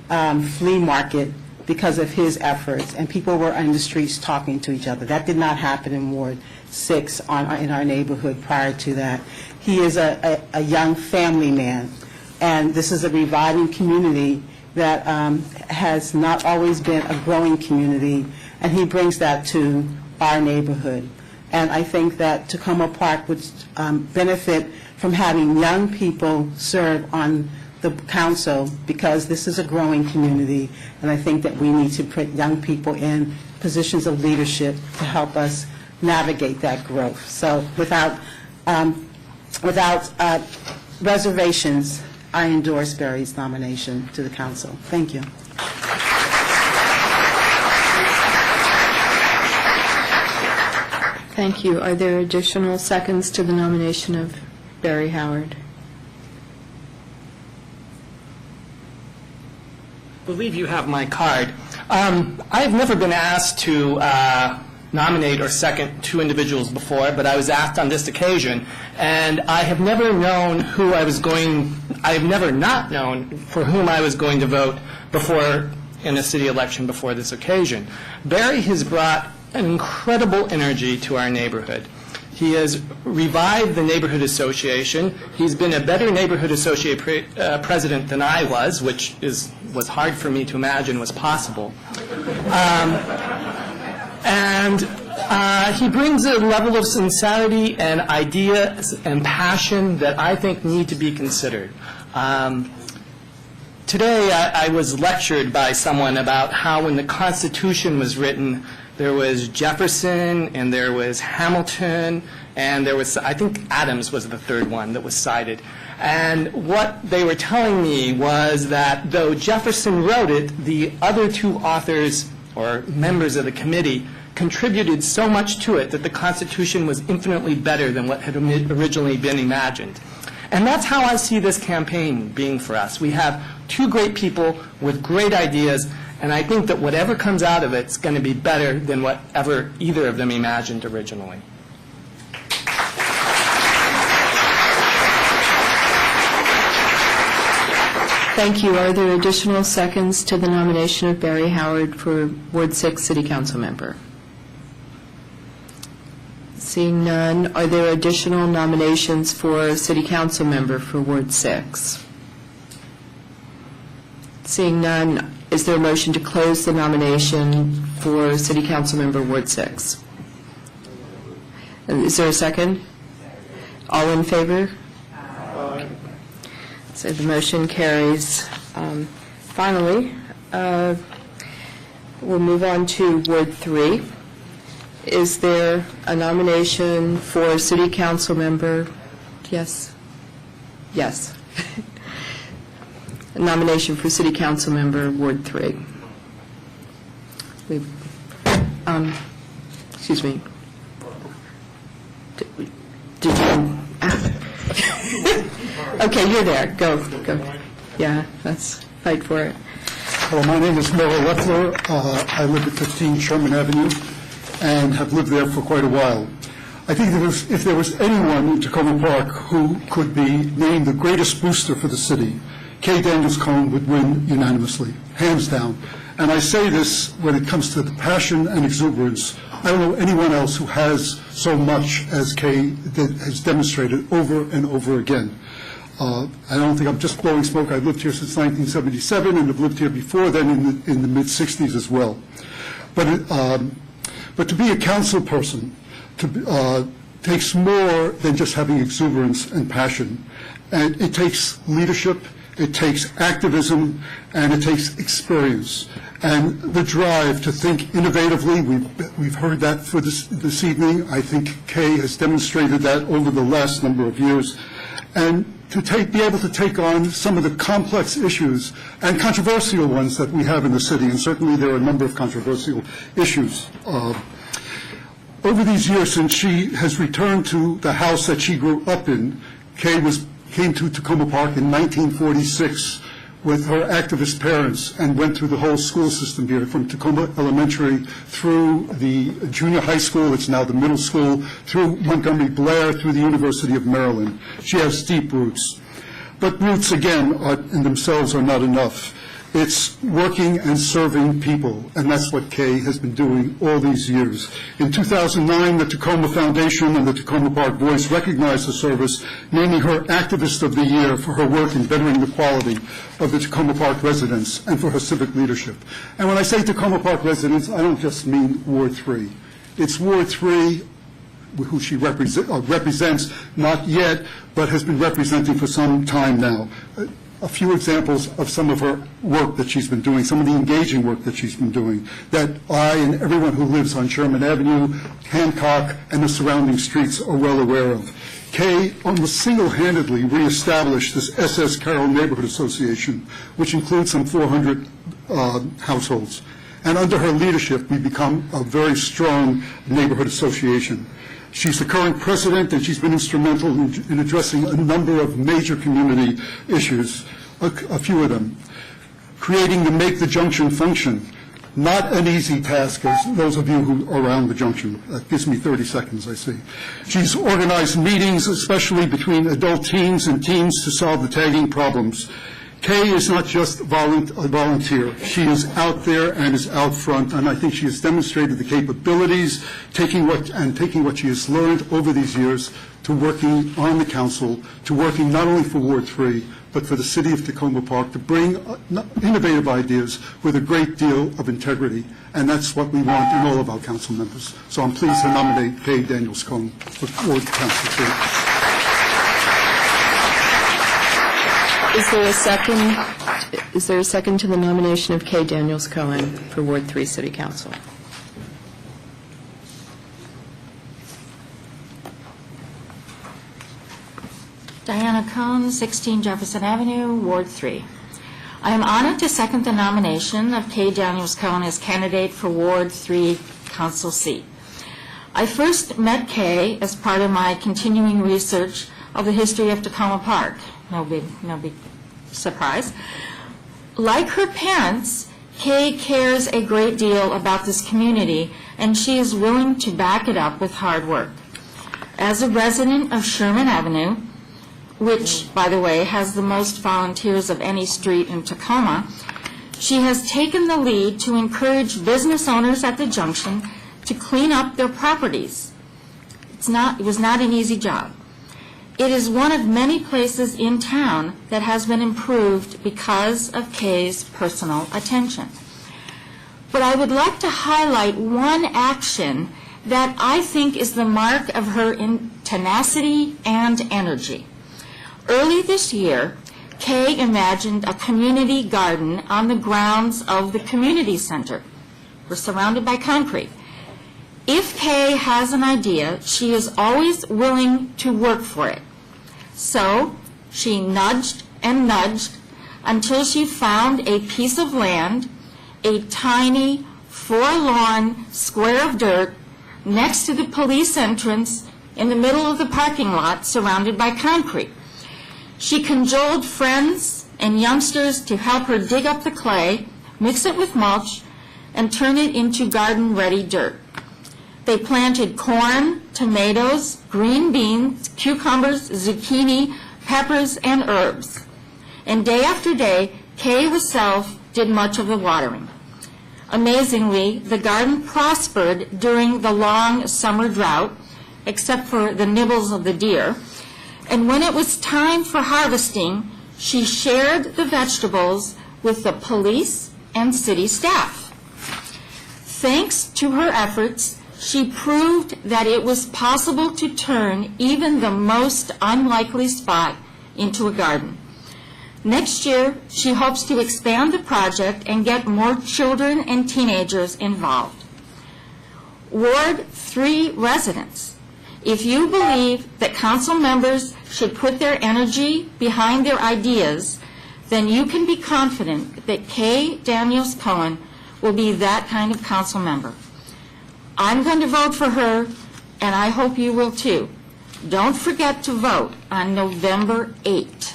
flea market because of his efforts, and people were on the streets talking to each other. That did not happen in Ward 6 in our neighborhood prior to that. He is a young family man, and this is a reviving community that has not always been a growing community, and he brings that to our neighborhood. And I think that Tacoma Park would benefit from having young people serve on the council, because this is a growing community, and I think that we need to put young people in positions of leadership to help us navigate that growth. So without reservations, I endorse Barry's nomination to the council. Thank you. Thank you. Are there additional seconds to the nomination of Barry Howard? I believe you have my card. I've never been asked to nominate or second two individuals before, but I was asked on this occasion, and I have never known I have never not known for whom I was going to vote before in a city election before this occasion. Barry has brought an incredible energy to our neighborhood. He has revived the neighborhood association. He's been a better neighborhood associate president than I was, which was hard for me to imagine was possible. And he brings a level of sincerity and ideas and passion that I think need to be considered. Today, I was lectured by someone about how when the Constitution was written, there was Jefferson, and there was Hamilton, and there was, I think Adams was the third one that was cited. And what they were telling me was that though Jefferson wrote it, the other two authors or members of the committee contributed so much to it that the Constitution was infinitely better than what had originally been imagined. And that's how I see this campaign being for us. We have two great people with great ideas, and I think that whatever comes out of it is going to be better than whatever either of them imagined originally. Thank you. Are there additional seconds to the nomination of Barry Howard for Ward 6 City Council member? Seeing none, are there additional nominations for City Council member for Ward 6? Seeing none, is there a motion to close the nomination for City Council member Ward 6? Is there a second? All in favor? So the motion carries. Finally, we'll move on to Ward 3. Is there a nomination for City Council member? Yes? Yes. A nomination for City Council member, Ward 3. Excuse me. Did you? Okay, you're there. Go. Yeah, let's fight for it. Hello, my name is Miller Leffler. I live at 15 Sherman Avenue and have lived there for quite a while. I think that if there was anyone in Tacoma Park who could be named the greatest booster for the city, Kay Daniels-Cohn would win unanimously, hands down. And I say this when it comes to the passion and exuberance. I don't know anyone else who has so much as Kay has demonstrated over and over again. I don't think I'm just blowing smoke. I've lived here since 1977 and have lived here before then in the mid-'60s as well. But to be a council person takes more than just having exuberance and passion. And it takes leadership, it takes activism, and it takes experience. And the drive to think innovatively, we've heard that for this evening. I think Kay has demonstrated that over the last number of years. And to be able to take on some of the complex issues and controversial ones that we have in the city, and certainly there are a number of controversial issues. Over these years, since she has returned to the house that she grew up in, Kay came to Tacoma Park in 1946 with her activist parents and went through the whole school system here, from Tacoma Elementary through the junior high school, it's now the middle school, through Montgomery Blair, through the University of Maryland. She has deep roots. But roots, again, in themselves are not enough. It's working and serving people, and that's what Kay has been doing all these years. In 2009, the Tacoma Foundation and the Tacoma Park Voice recognized the service, naming her Activist of the Year for her work in bettering the quality of the Tacoma Park residents and for her civic leadership. And when I say Tacoma Park residents, I don't just mean Ward 3. It's Ward 3, who she represents, not yet, but has been representing for some time now. A few examples of some of her work that she's been doing, some of the engaging work that she's been doing, that I and everyone who lives on Sherman Avenue, Hancock, and the surrounding streets are well aware of. Kay almost single-handedly reestablished this S.S. Carroll Neighborhood Association, which includes some 400 households. And under her leadership, we've become a very strong neighborhood association. She's the current president, and she's been instrumental in addressing a number of major community issues, a few of them. Creating the Make the Junction function, not an easy task, as those of you who are around the junction. That gives me 30 seconds, I see. She's organized meetings, especially between adult teens and teens, to solve the tagging problems. Kay is not just a volunteer. She is out there and is out front, and I think she has demonstrated the capabilities, taking what she has learned over these years to working on the council, to working not only for Ward 3, but for the city of Tacoma Park, to bring innovative ideas with a great deal of integrity, and that's what we want in all of our council members. So I'm pleased to nominate Kay Daniels-Cohen for Ward Council 3. Is there a second to the nomination of Kay Daniels-Cohen for Ward 3 City Council? Diana Cohn, 16 Jefferson Avenue, Ward 3. I am honored to second the nomination of Kay Daniels-Cohen as candidate for Ward 3 Council seat. I first met Kay as part of my continuing research of the history of Tacoma Park. No big surprise. Like her parents, Kay cares a great deal about this community, and she is willing to back it up with hard work. As a resident of Sherman Avenue, which, by the way, has the most volunteers of any street in Tacoma, she has taken the lead to encourage business owners at the junction to clean up their properties. It was not an easy job. It is one of many places in town that has been improved because of Kay's personal attention. But I would like to highlight one action that I think is the mark of her tenacity and energy. Early this year, Kay imagined a community garden on the grounds of the community center. We're surrounded by concrete. If Kay has an idea, she is always willing to work for it. So she nudged and nudged until she found a piece of land, a tiny, forlorn square of dirt next to the police entrance in the middle of the parking lot surrounded by concrete. She cajoled friends and youngsters to help her dig up the clay, mix it with mulch, and turn it into garden-ready dirt. They planted corn, tomatoes, green beans, cucumbers, zucchini, peppers, and herbs. And day after day, Kay herself did much of the watering. Amazingly, the garden prospered during the long summer drought, except for the nibbles of the deer. And when it was time for harvesting, she shared the vegetables with the police and city staff. Thanks to her efforts, she proved that it was possible to turn even the most unlikely spot into a garden. Next year, she hopes to expand the project and get more children and teenagers involved. Ward 3 residents, if you believe that council members should put their energy behind their ideas, then you can be confident that Kay Daniels-Cohen will be that kind of council member. I'm going to vote for her, and I hope you will too. Don't forget to vote on November 8th.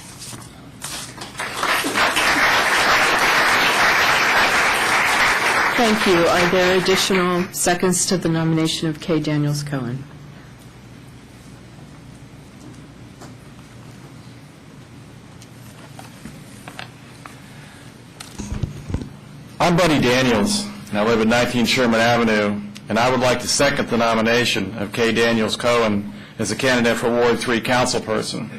Thank you. Are there additional seconds to the nomination of Kay Daniels-Cohen? I'm Buddy Daniels, and I live at 19 Sherman Avenue, and I would like to second the nomination of Kay Daniels Cohen as a candidate for Ward 3 councilperson.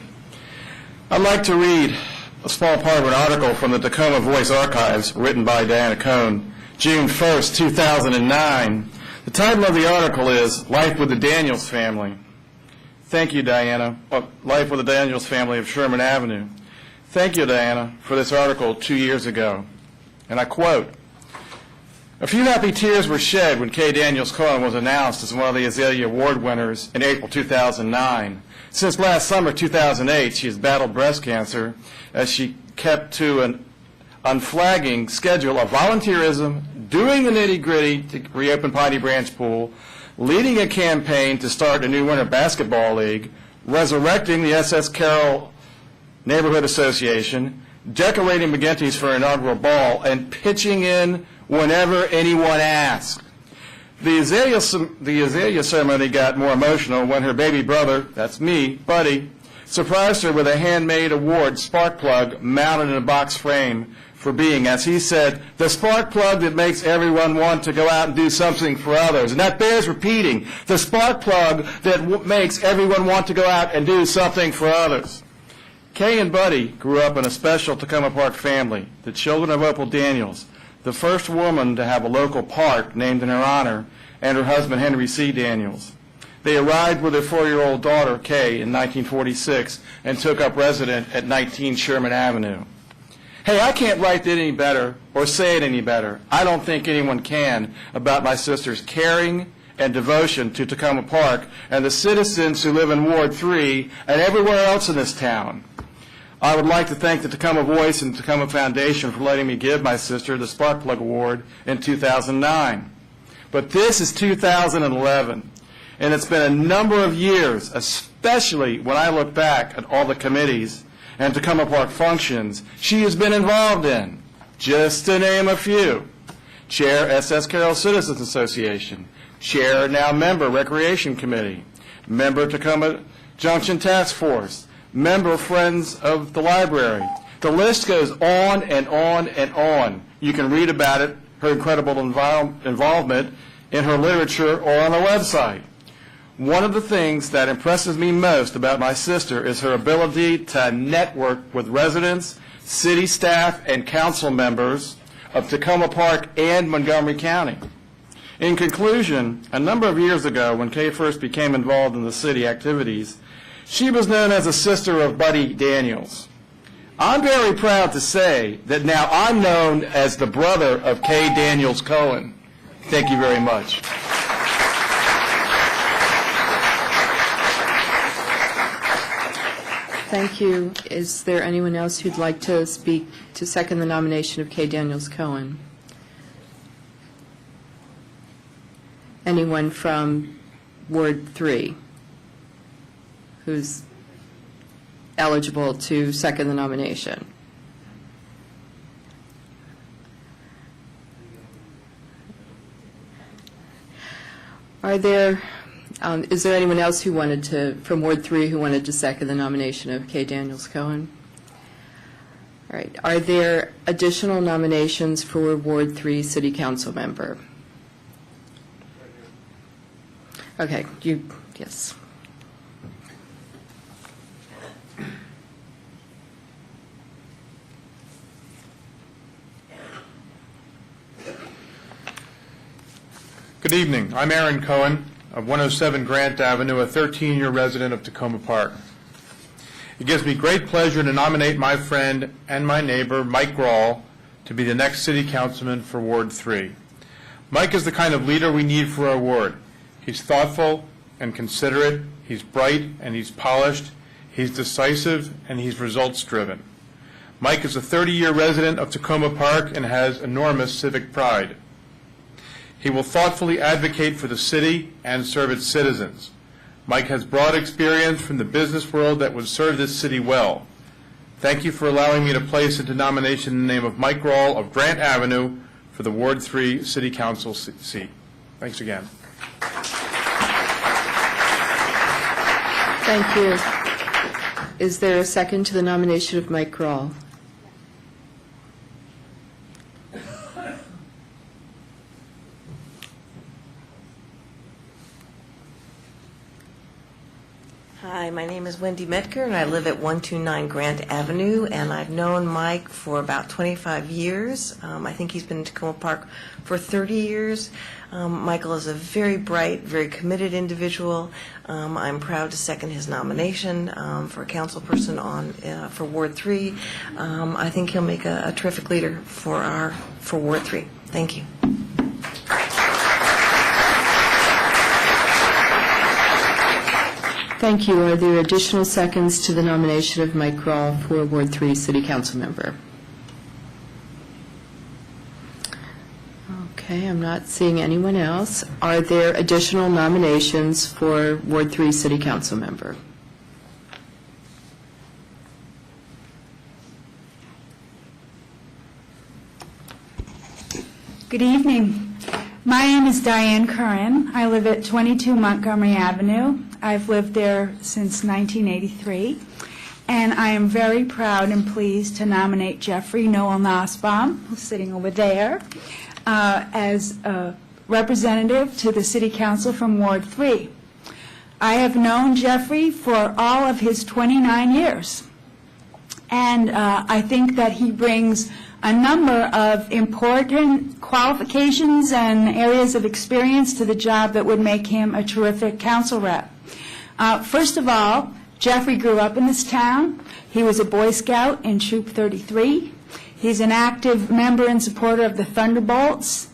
I'd like to read a small part of an article from the Tacoma Voice Archives written by Diana Cohn, June 1st, 2009. The title of the article is Life with the Daniels Family. Thank you, Diana. Life with the Daniels Family of Sherman Avenue. Thank you, Diana, for this article 2 years ago. And I quote, "A few happy tears were shed when Kay Daniels Cohen was announced as one of the Azalea Award winners in April 2009. Since last summer, 2008, she has battled breast cancer as she kept to an unflagging schedule of volunteerism, doing the nitty-gritty to reopen Piney Branch Pool, leading a campaign to start a new winter basketball league, resurrecting the S.S. Carroll Neighborhood Association, decorating McGinty's for an inaugural ball, and pitching in whenever anyone asked. The Azalea ceremony got more emotional when her baby brother, that's me, Buddy, surprised her with a handmade award spark plug mounted in a box frame for being, as he said, the spark plug that makes everyone want to go out and do something for others. And that bears repeating, the spark plug that makes everyone want to go out and do something for others. Kay and Buddy grew up in a special Tacoma Park family, the children of Opal Daniels, the first woman to have a local park named in her honor, and her husband Henry C. Daniels. They arrived with their 4-year-old daughter, Kay, in 1946 and took up residence at 19 Sherman Avenue. Hey, I can't write it any better or say it any better. I don't think anyone can about my sister's caring and devotion to Tacoma Park and the citizens who live in Ward 3 and everywhere else in this town. I would like to thank the Tacoma Voice and Tacoma Foundation for letting me give my sister the Sparkplug Award in 2009. But this is 2011, and it's been a number of years, especially when I look back at all the committees and Tacoma Park functions she has been involved in. Just to name a few: Chair S.S. Carroll Citizens Association, Chair, now member, Recreation Committee, member Tacoma Junction Task Force, member Friends of the Library. The list goes on and on and on. You can read about it, her incredible involvement in her literature or on her website. One of the things that impresses me most about my sister is her ability to network with residents, city staff, and council members of Tacoma Park and Montgomery County. In conclusion, a number of years ago, when Kay first became involved in the city activities, she was known as a sister of Buddy Daniels. I'm very proud to say that now I'm known as the brother of Kay Daniels Cohen. Thank you very much. Thank you. Is there anyone else who'd like to speak to second the nomination of Kay Daniels Cohen? Anyone from Ward 3 who's eligible to second the nomination? Is there anyone else who wanted to, from Ward 3, who wanted to second the nomination of Kay Daniels Cohen? All right. Are there additional nominations for Ward 3 City Council member? Okay. Yes. Good evening. I'm Aaron Cohen of 107 Grant Avenue, a 13-year resident of Tacoma Park. It gives me great pleasure to nominate my friend and my neighbor, Mike Grawl, to be the next city councilman for Ward 3. Mike is the kind of leader we need for our ward. He's thoughtful and considerate, he's bright and he's polished, he's decisive, and he's results-driven. Mike is a 30-year resident of Tacoma Park and has enormous civic pride. He will thoughtfully advocate for the city and serve its citizens. Mike has broad experience from the business world that would serve this city well. Thank you for allowing me to place into nomination the name of Mike Grawl of Grant Avenue for the Ward 3 City Council seat. Thanks again. Thank you. Is there a second to the nomination of Mike Grawl? Hi, my name is Wendy Metker, and I live at 129 Grant Avenue, and I've known Mike for about 25 years. I think he's been in Tacoma Park for 30 years. Michael is a very bright, very committed individual. I'm proud to second his nomination for a council person for Ward 3. I think he'll make a terrific leader for Ward 3. Thank you. Thank you. Are there additional seconds to the nomination of Mike Grawl for Ward 3 City Council member? Okay, I'm not seeing anyone else. Are there additional nominations for Ward 3 City Council member? Good evening. My name is Diane Curran. I live at 22 Montgomery Avenue. I've lived there since 1983, and I am very proud and pleased to nominate Jeffrey Noel Nussbaum, who's sitting over there, as a representative to the City Council from Ward 3. I have known Jeffrey for all of his 29 years, and I think that he brings a number of important qualifications and areas of experience to the job that would make him a terrific council rep. First of all, Jeffrey grew up in this town. He was a Boy Scout in Troop 33. He's an active member and supporter of the Thunderbolts.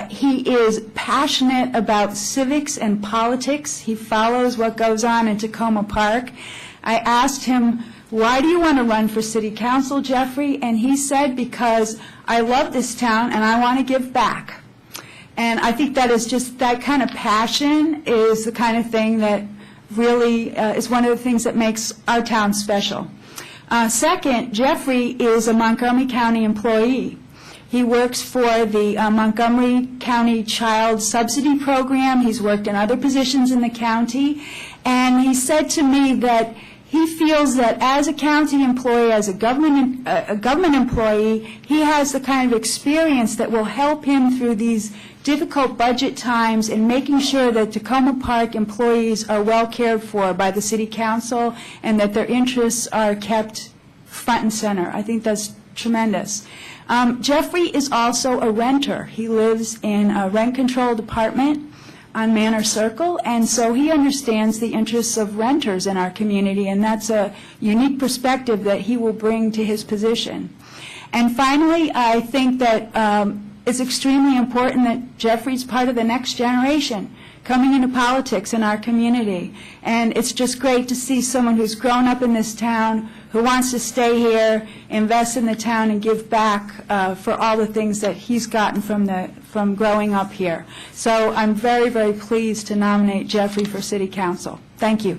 He is passionate about civics and politics. He follows what goes on in Tacoma Park. I asked him, "Why do you want to run for city council, Jeffrey?" And he said, "Because I love this town and I want to give back." And I think that is just, that kind of passion is the kind of thing that really is one of the things that makes our town special. Second, Jeffrey is a Montgomery County employee. He works for the Montgomery County Child Subsidy Program. He's worked in other positions in the county. And he said to me that he feels that as a county employee, as a government employee, he has the kind of experience that will help him through these difficult budget times in making sure that Tacoma Park employees are well cared for by the City Council and that their interests are kept front and center. I think that's tremendous. Jeffrey is also a renter. He lives in a rent-controlled apartment on Manor Circle, and so he understands the interests of renters in our community, and that's a unique perspective that he will bring to his position. And finally, I think that it's extremely important that Jeffrey's part of the next generation coming into politics in our community. And it's just great to see someone who's grown up in this town, who wants to stay here, invest in the town, and give back for all the things that he's gotten from growing up here. So I'm very, very pleased to nominate Jeffrey for City Council. Thank you.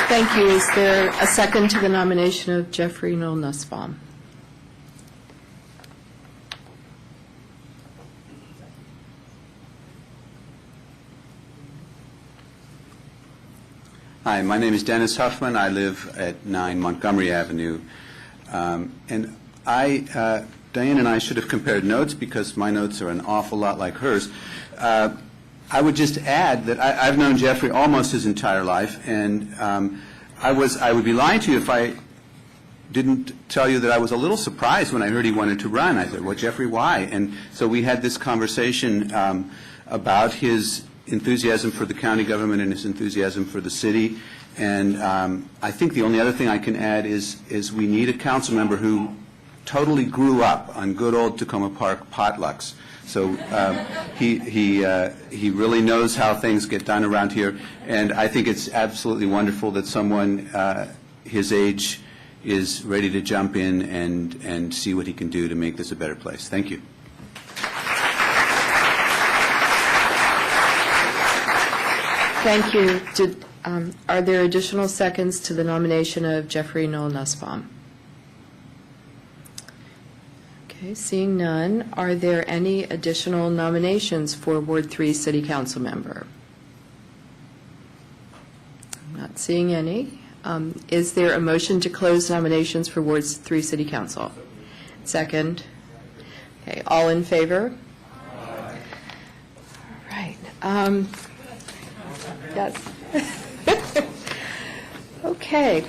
Thank you. Is there a second to the nomination of Jeffrey Noel Nussbaum? Hi, my name is Dennis Huffman. I live at 9 Montgomery Avenue. And Diane and I should have compared notes because my notes are an awful lot like hers. I would just add that I've known Jeffrey almost his entire life, and I would be lying to you if I didn't tell you that I was a little surprised when I heard he wanted to run. I said, "Well, Jeffrey, why?" And so we had this conversation about his enthusiasm for the county government and his enthusiasm for the city. And I think the only other thing I can add is we need a council member who totally grew up on good old Tacoma Park potlucks. So he really knows how things get done around here. And I think it's absolutely wonderful that someone his age is ready to jump in and see what he can do to make this a better place. Thank you. Thank you. Are there additional seconds to the nomination of Jeffrey Noel Nussbaum? Okay, seeing none, are there any additional nominations for Ward 3 City Council member? I'm not seeing any. Is there a motion to close nominations for Ward 3 City Council? Second. Okay, all in favor? All right. Yes. Okay.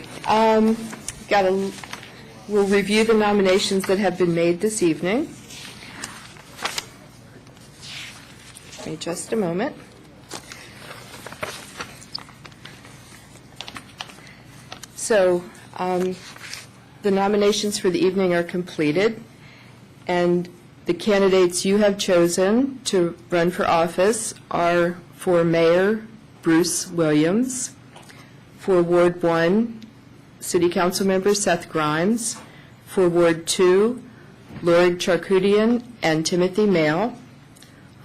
We'll review the nominations that have been made this evening. Give me just a moment. So the nominations for the evening are completed, and the candidates you have chosen to run for office are for Mayor Bruce Williams, for Ward 1, City Council Member Seth Grimes, for Ward 2, Lori Charkoudian and Timothy Mail,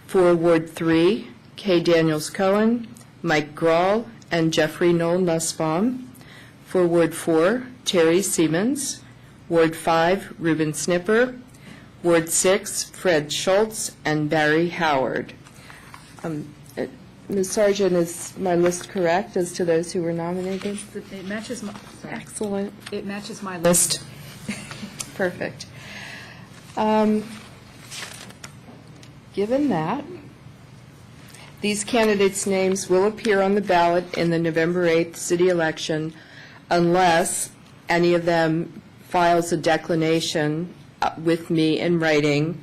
for Ward 3, Kay Daniels Cohen, Mike Grawl, and Jeffrey Noel Nussbaum, for Ward 4, Terry Siemens, Ward 5, Reuben Snipper, Ward 6, Fred Schultz, and Barry Howard. Ms. Sargent, is my list correct as to those who were nominated? It matches my, Excellent. it matches my list. Perfect. Given that, these candidates' names will appear on the ballot in the November 8th city election unless any of them files a declination with me in writing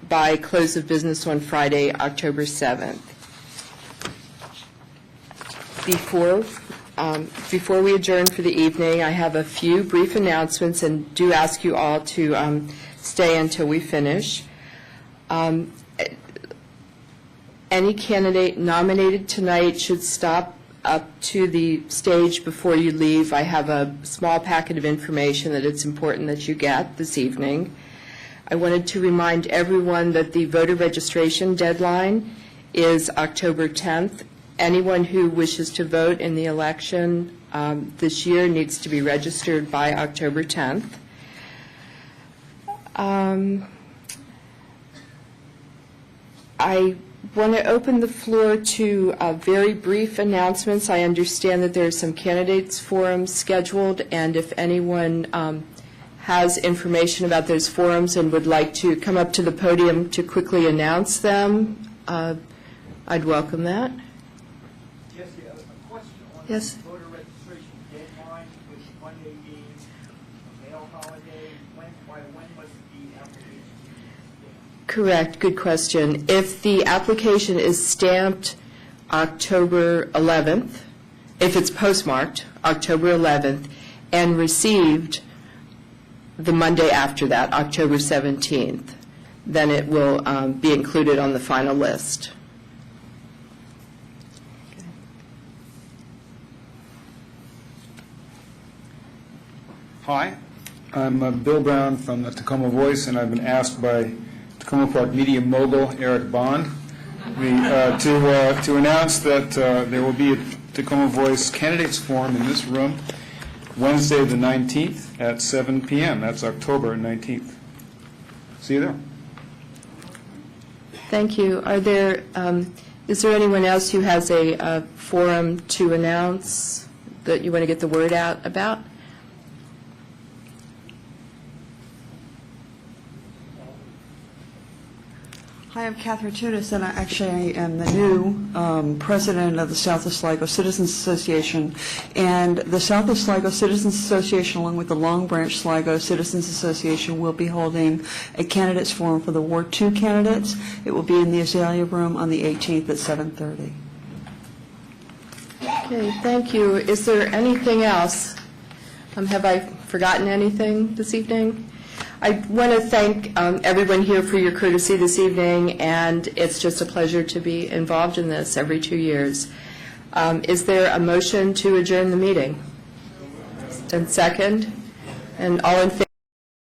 by close of business on Friday, October 7th. Before we adjourn for the evening, I have a few brief announcements and do ask you all to stay until we finish. Any candidate nominated tonight should stop up to the stage before you leave. I have a small packet of information that it's important that you get this evening. I wanted to remind everyone that the voter registration deadline is October 10th. Anyone who wishes to vote in the election this year needs to be registered by October 10th. I want to open the floor to very brief announcements. I understand that there are some candidates forums scheduled, and if anyone has information about those forums and would like to come up to the podium to quickly announce them, I'd welcome that. Yes, a question on Yes. the voter registration deadline, with Monday being a mail holiday. When must the application be stamped? Correct, good question. If the application is stamped October 11th, if it's postmarked October 11th, and received the Monday after that, October 17th, then it will be included on the final list. Hi, I'm Bill Brown from the Tacoma Voice, and I've been asked by Tacoma Park media mogul Eric Bond to announce that there will be a Tacoma Voice candidates forum in this room Wednesday the 19th at 7 p.m. That's October 19th. See you there. Thank you. Is there anyone else who has a forum to announce that you want to get the word out about? Hi, I'm Catherine Tunis, and I am the new president of the South of Sligo Citizens Association. And the South of Sligo Citizens Association, along with the Long Branch Sligo Citizens Association, will be holding a candidates forum for the Ward 2 candidates. It will be in the Azalea Room on the 18th at 7:30. Okay, thank you. Is there anything else? Have I forgotten anything this evening? I want to thank everyone here for your courtesy this evening, and it's just a pleasure to be involved in this every 2 years. Is there a motion to adjourn the meeting? And second? And all in favor?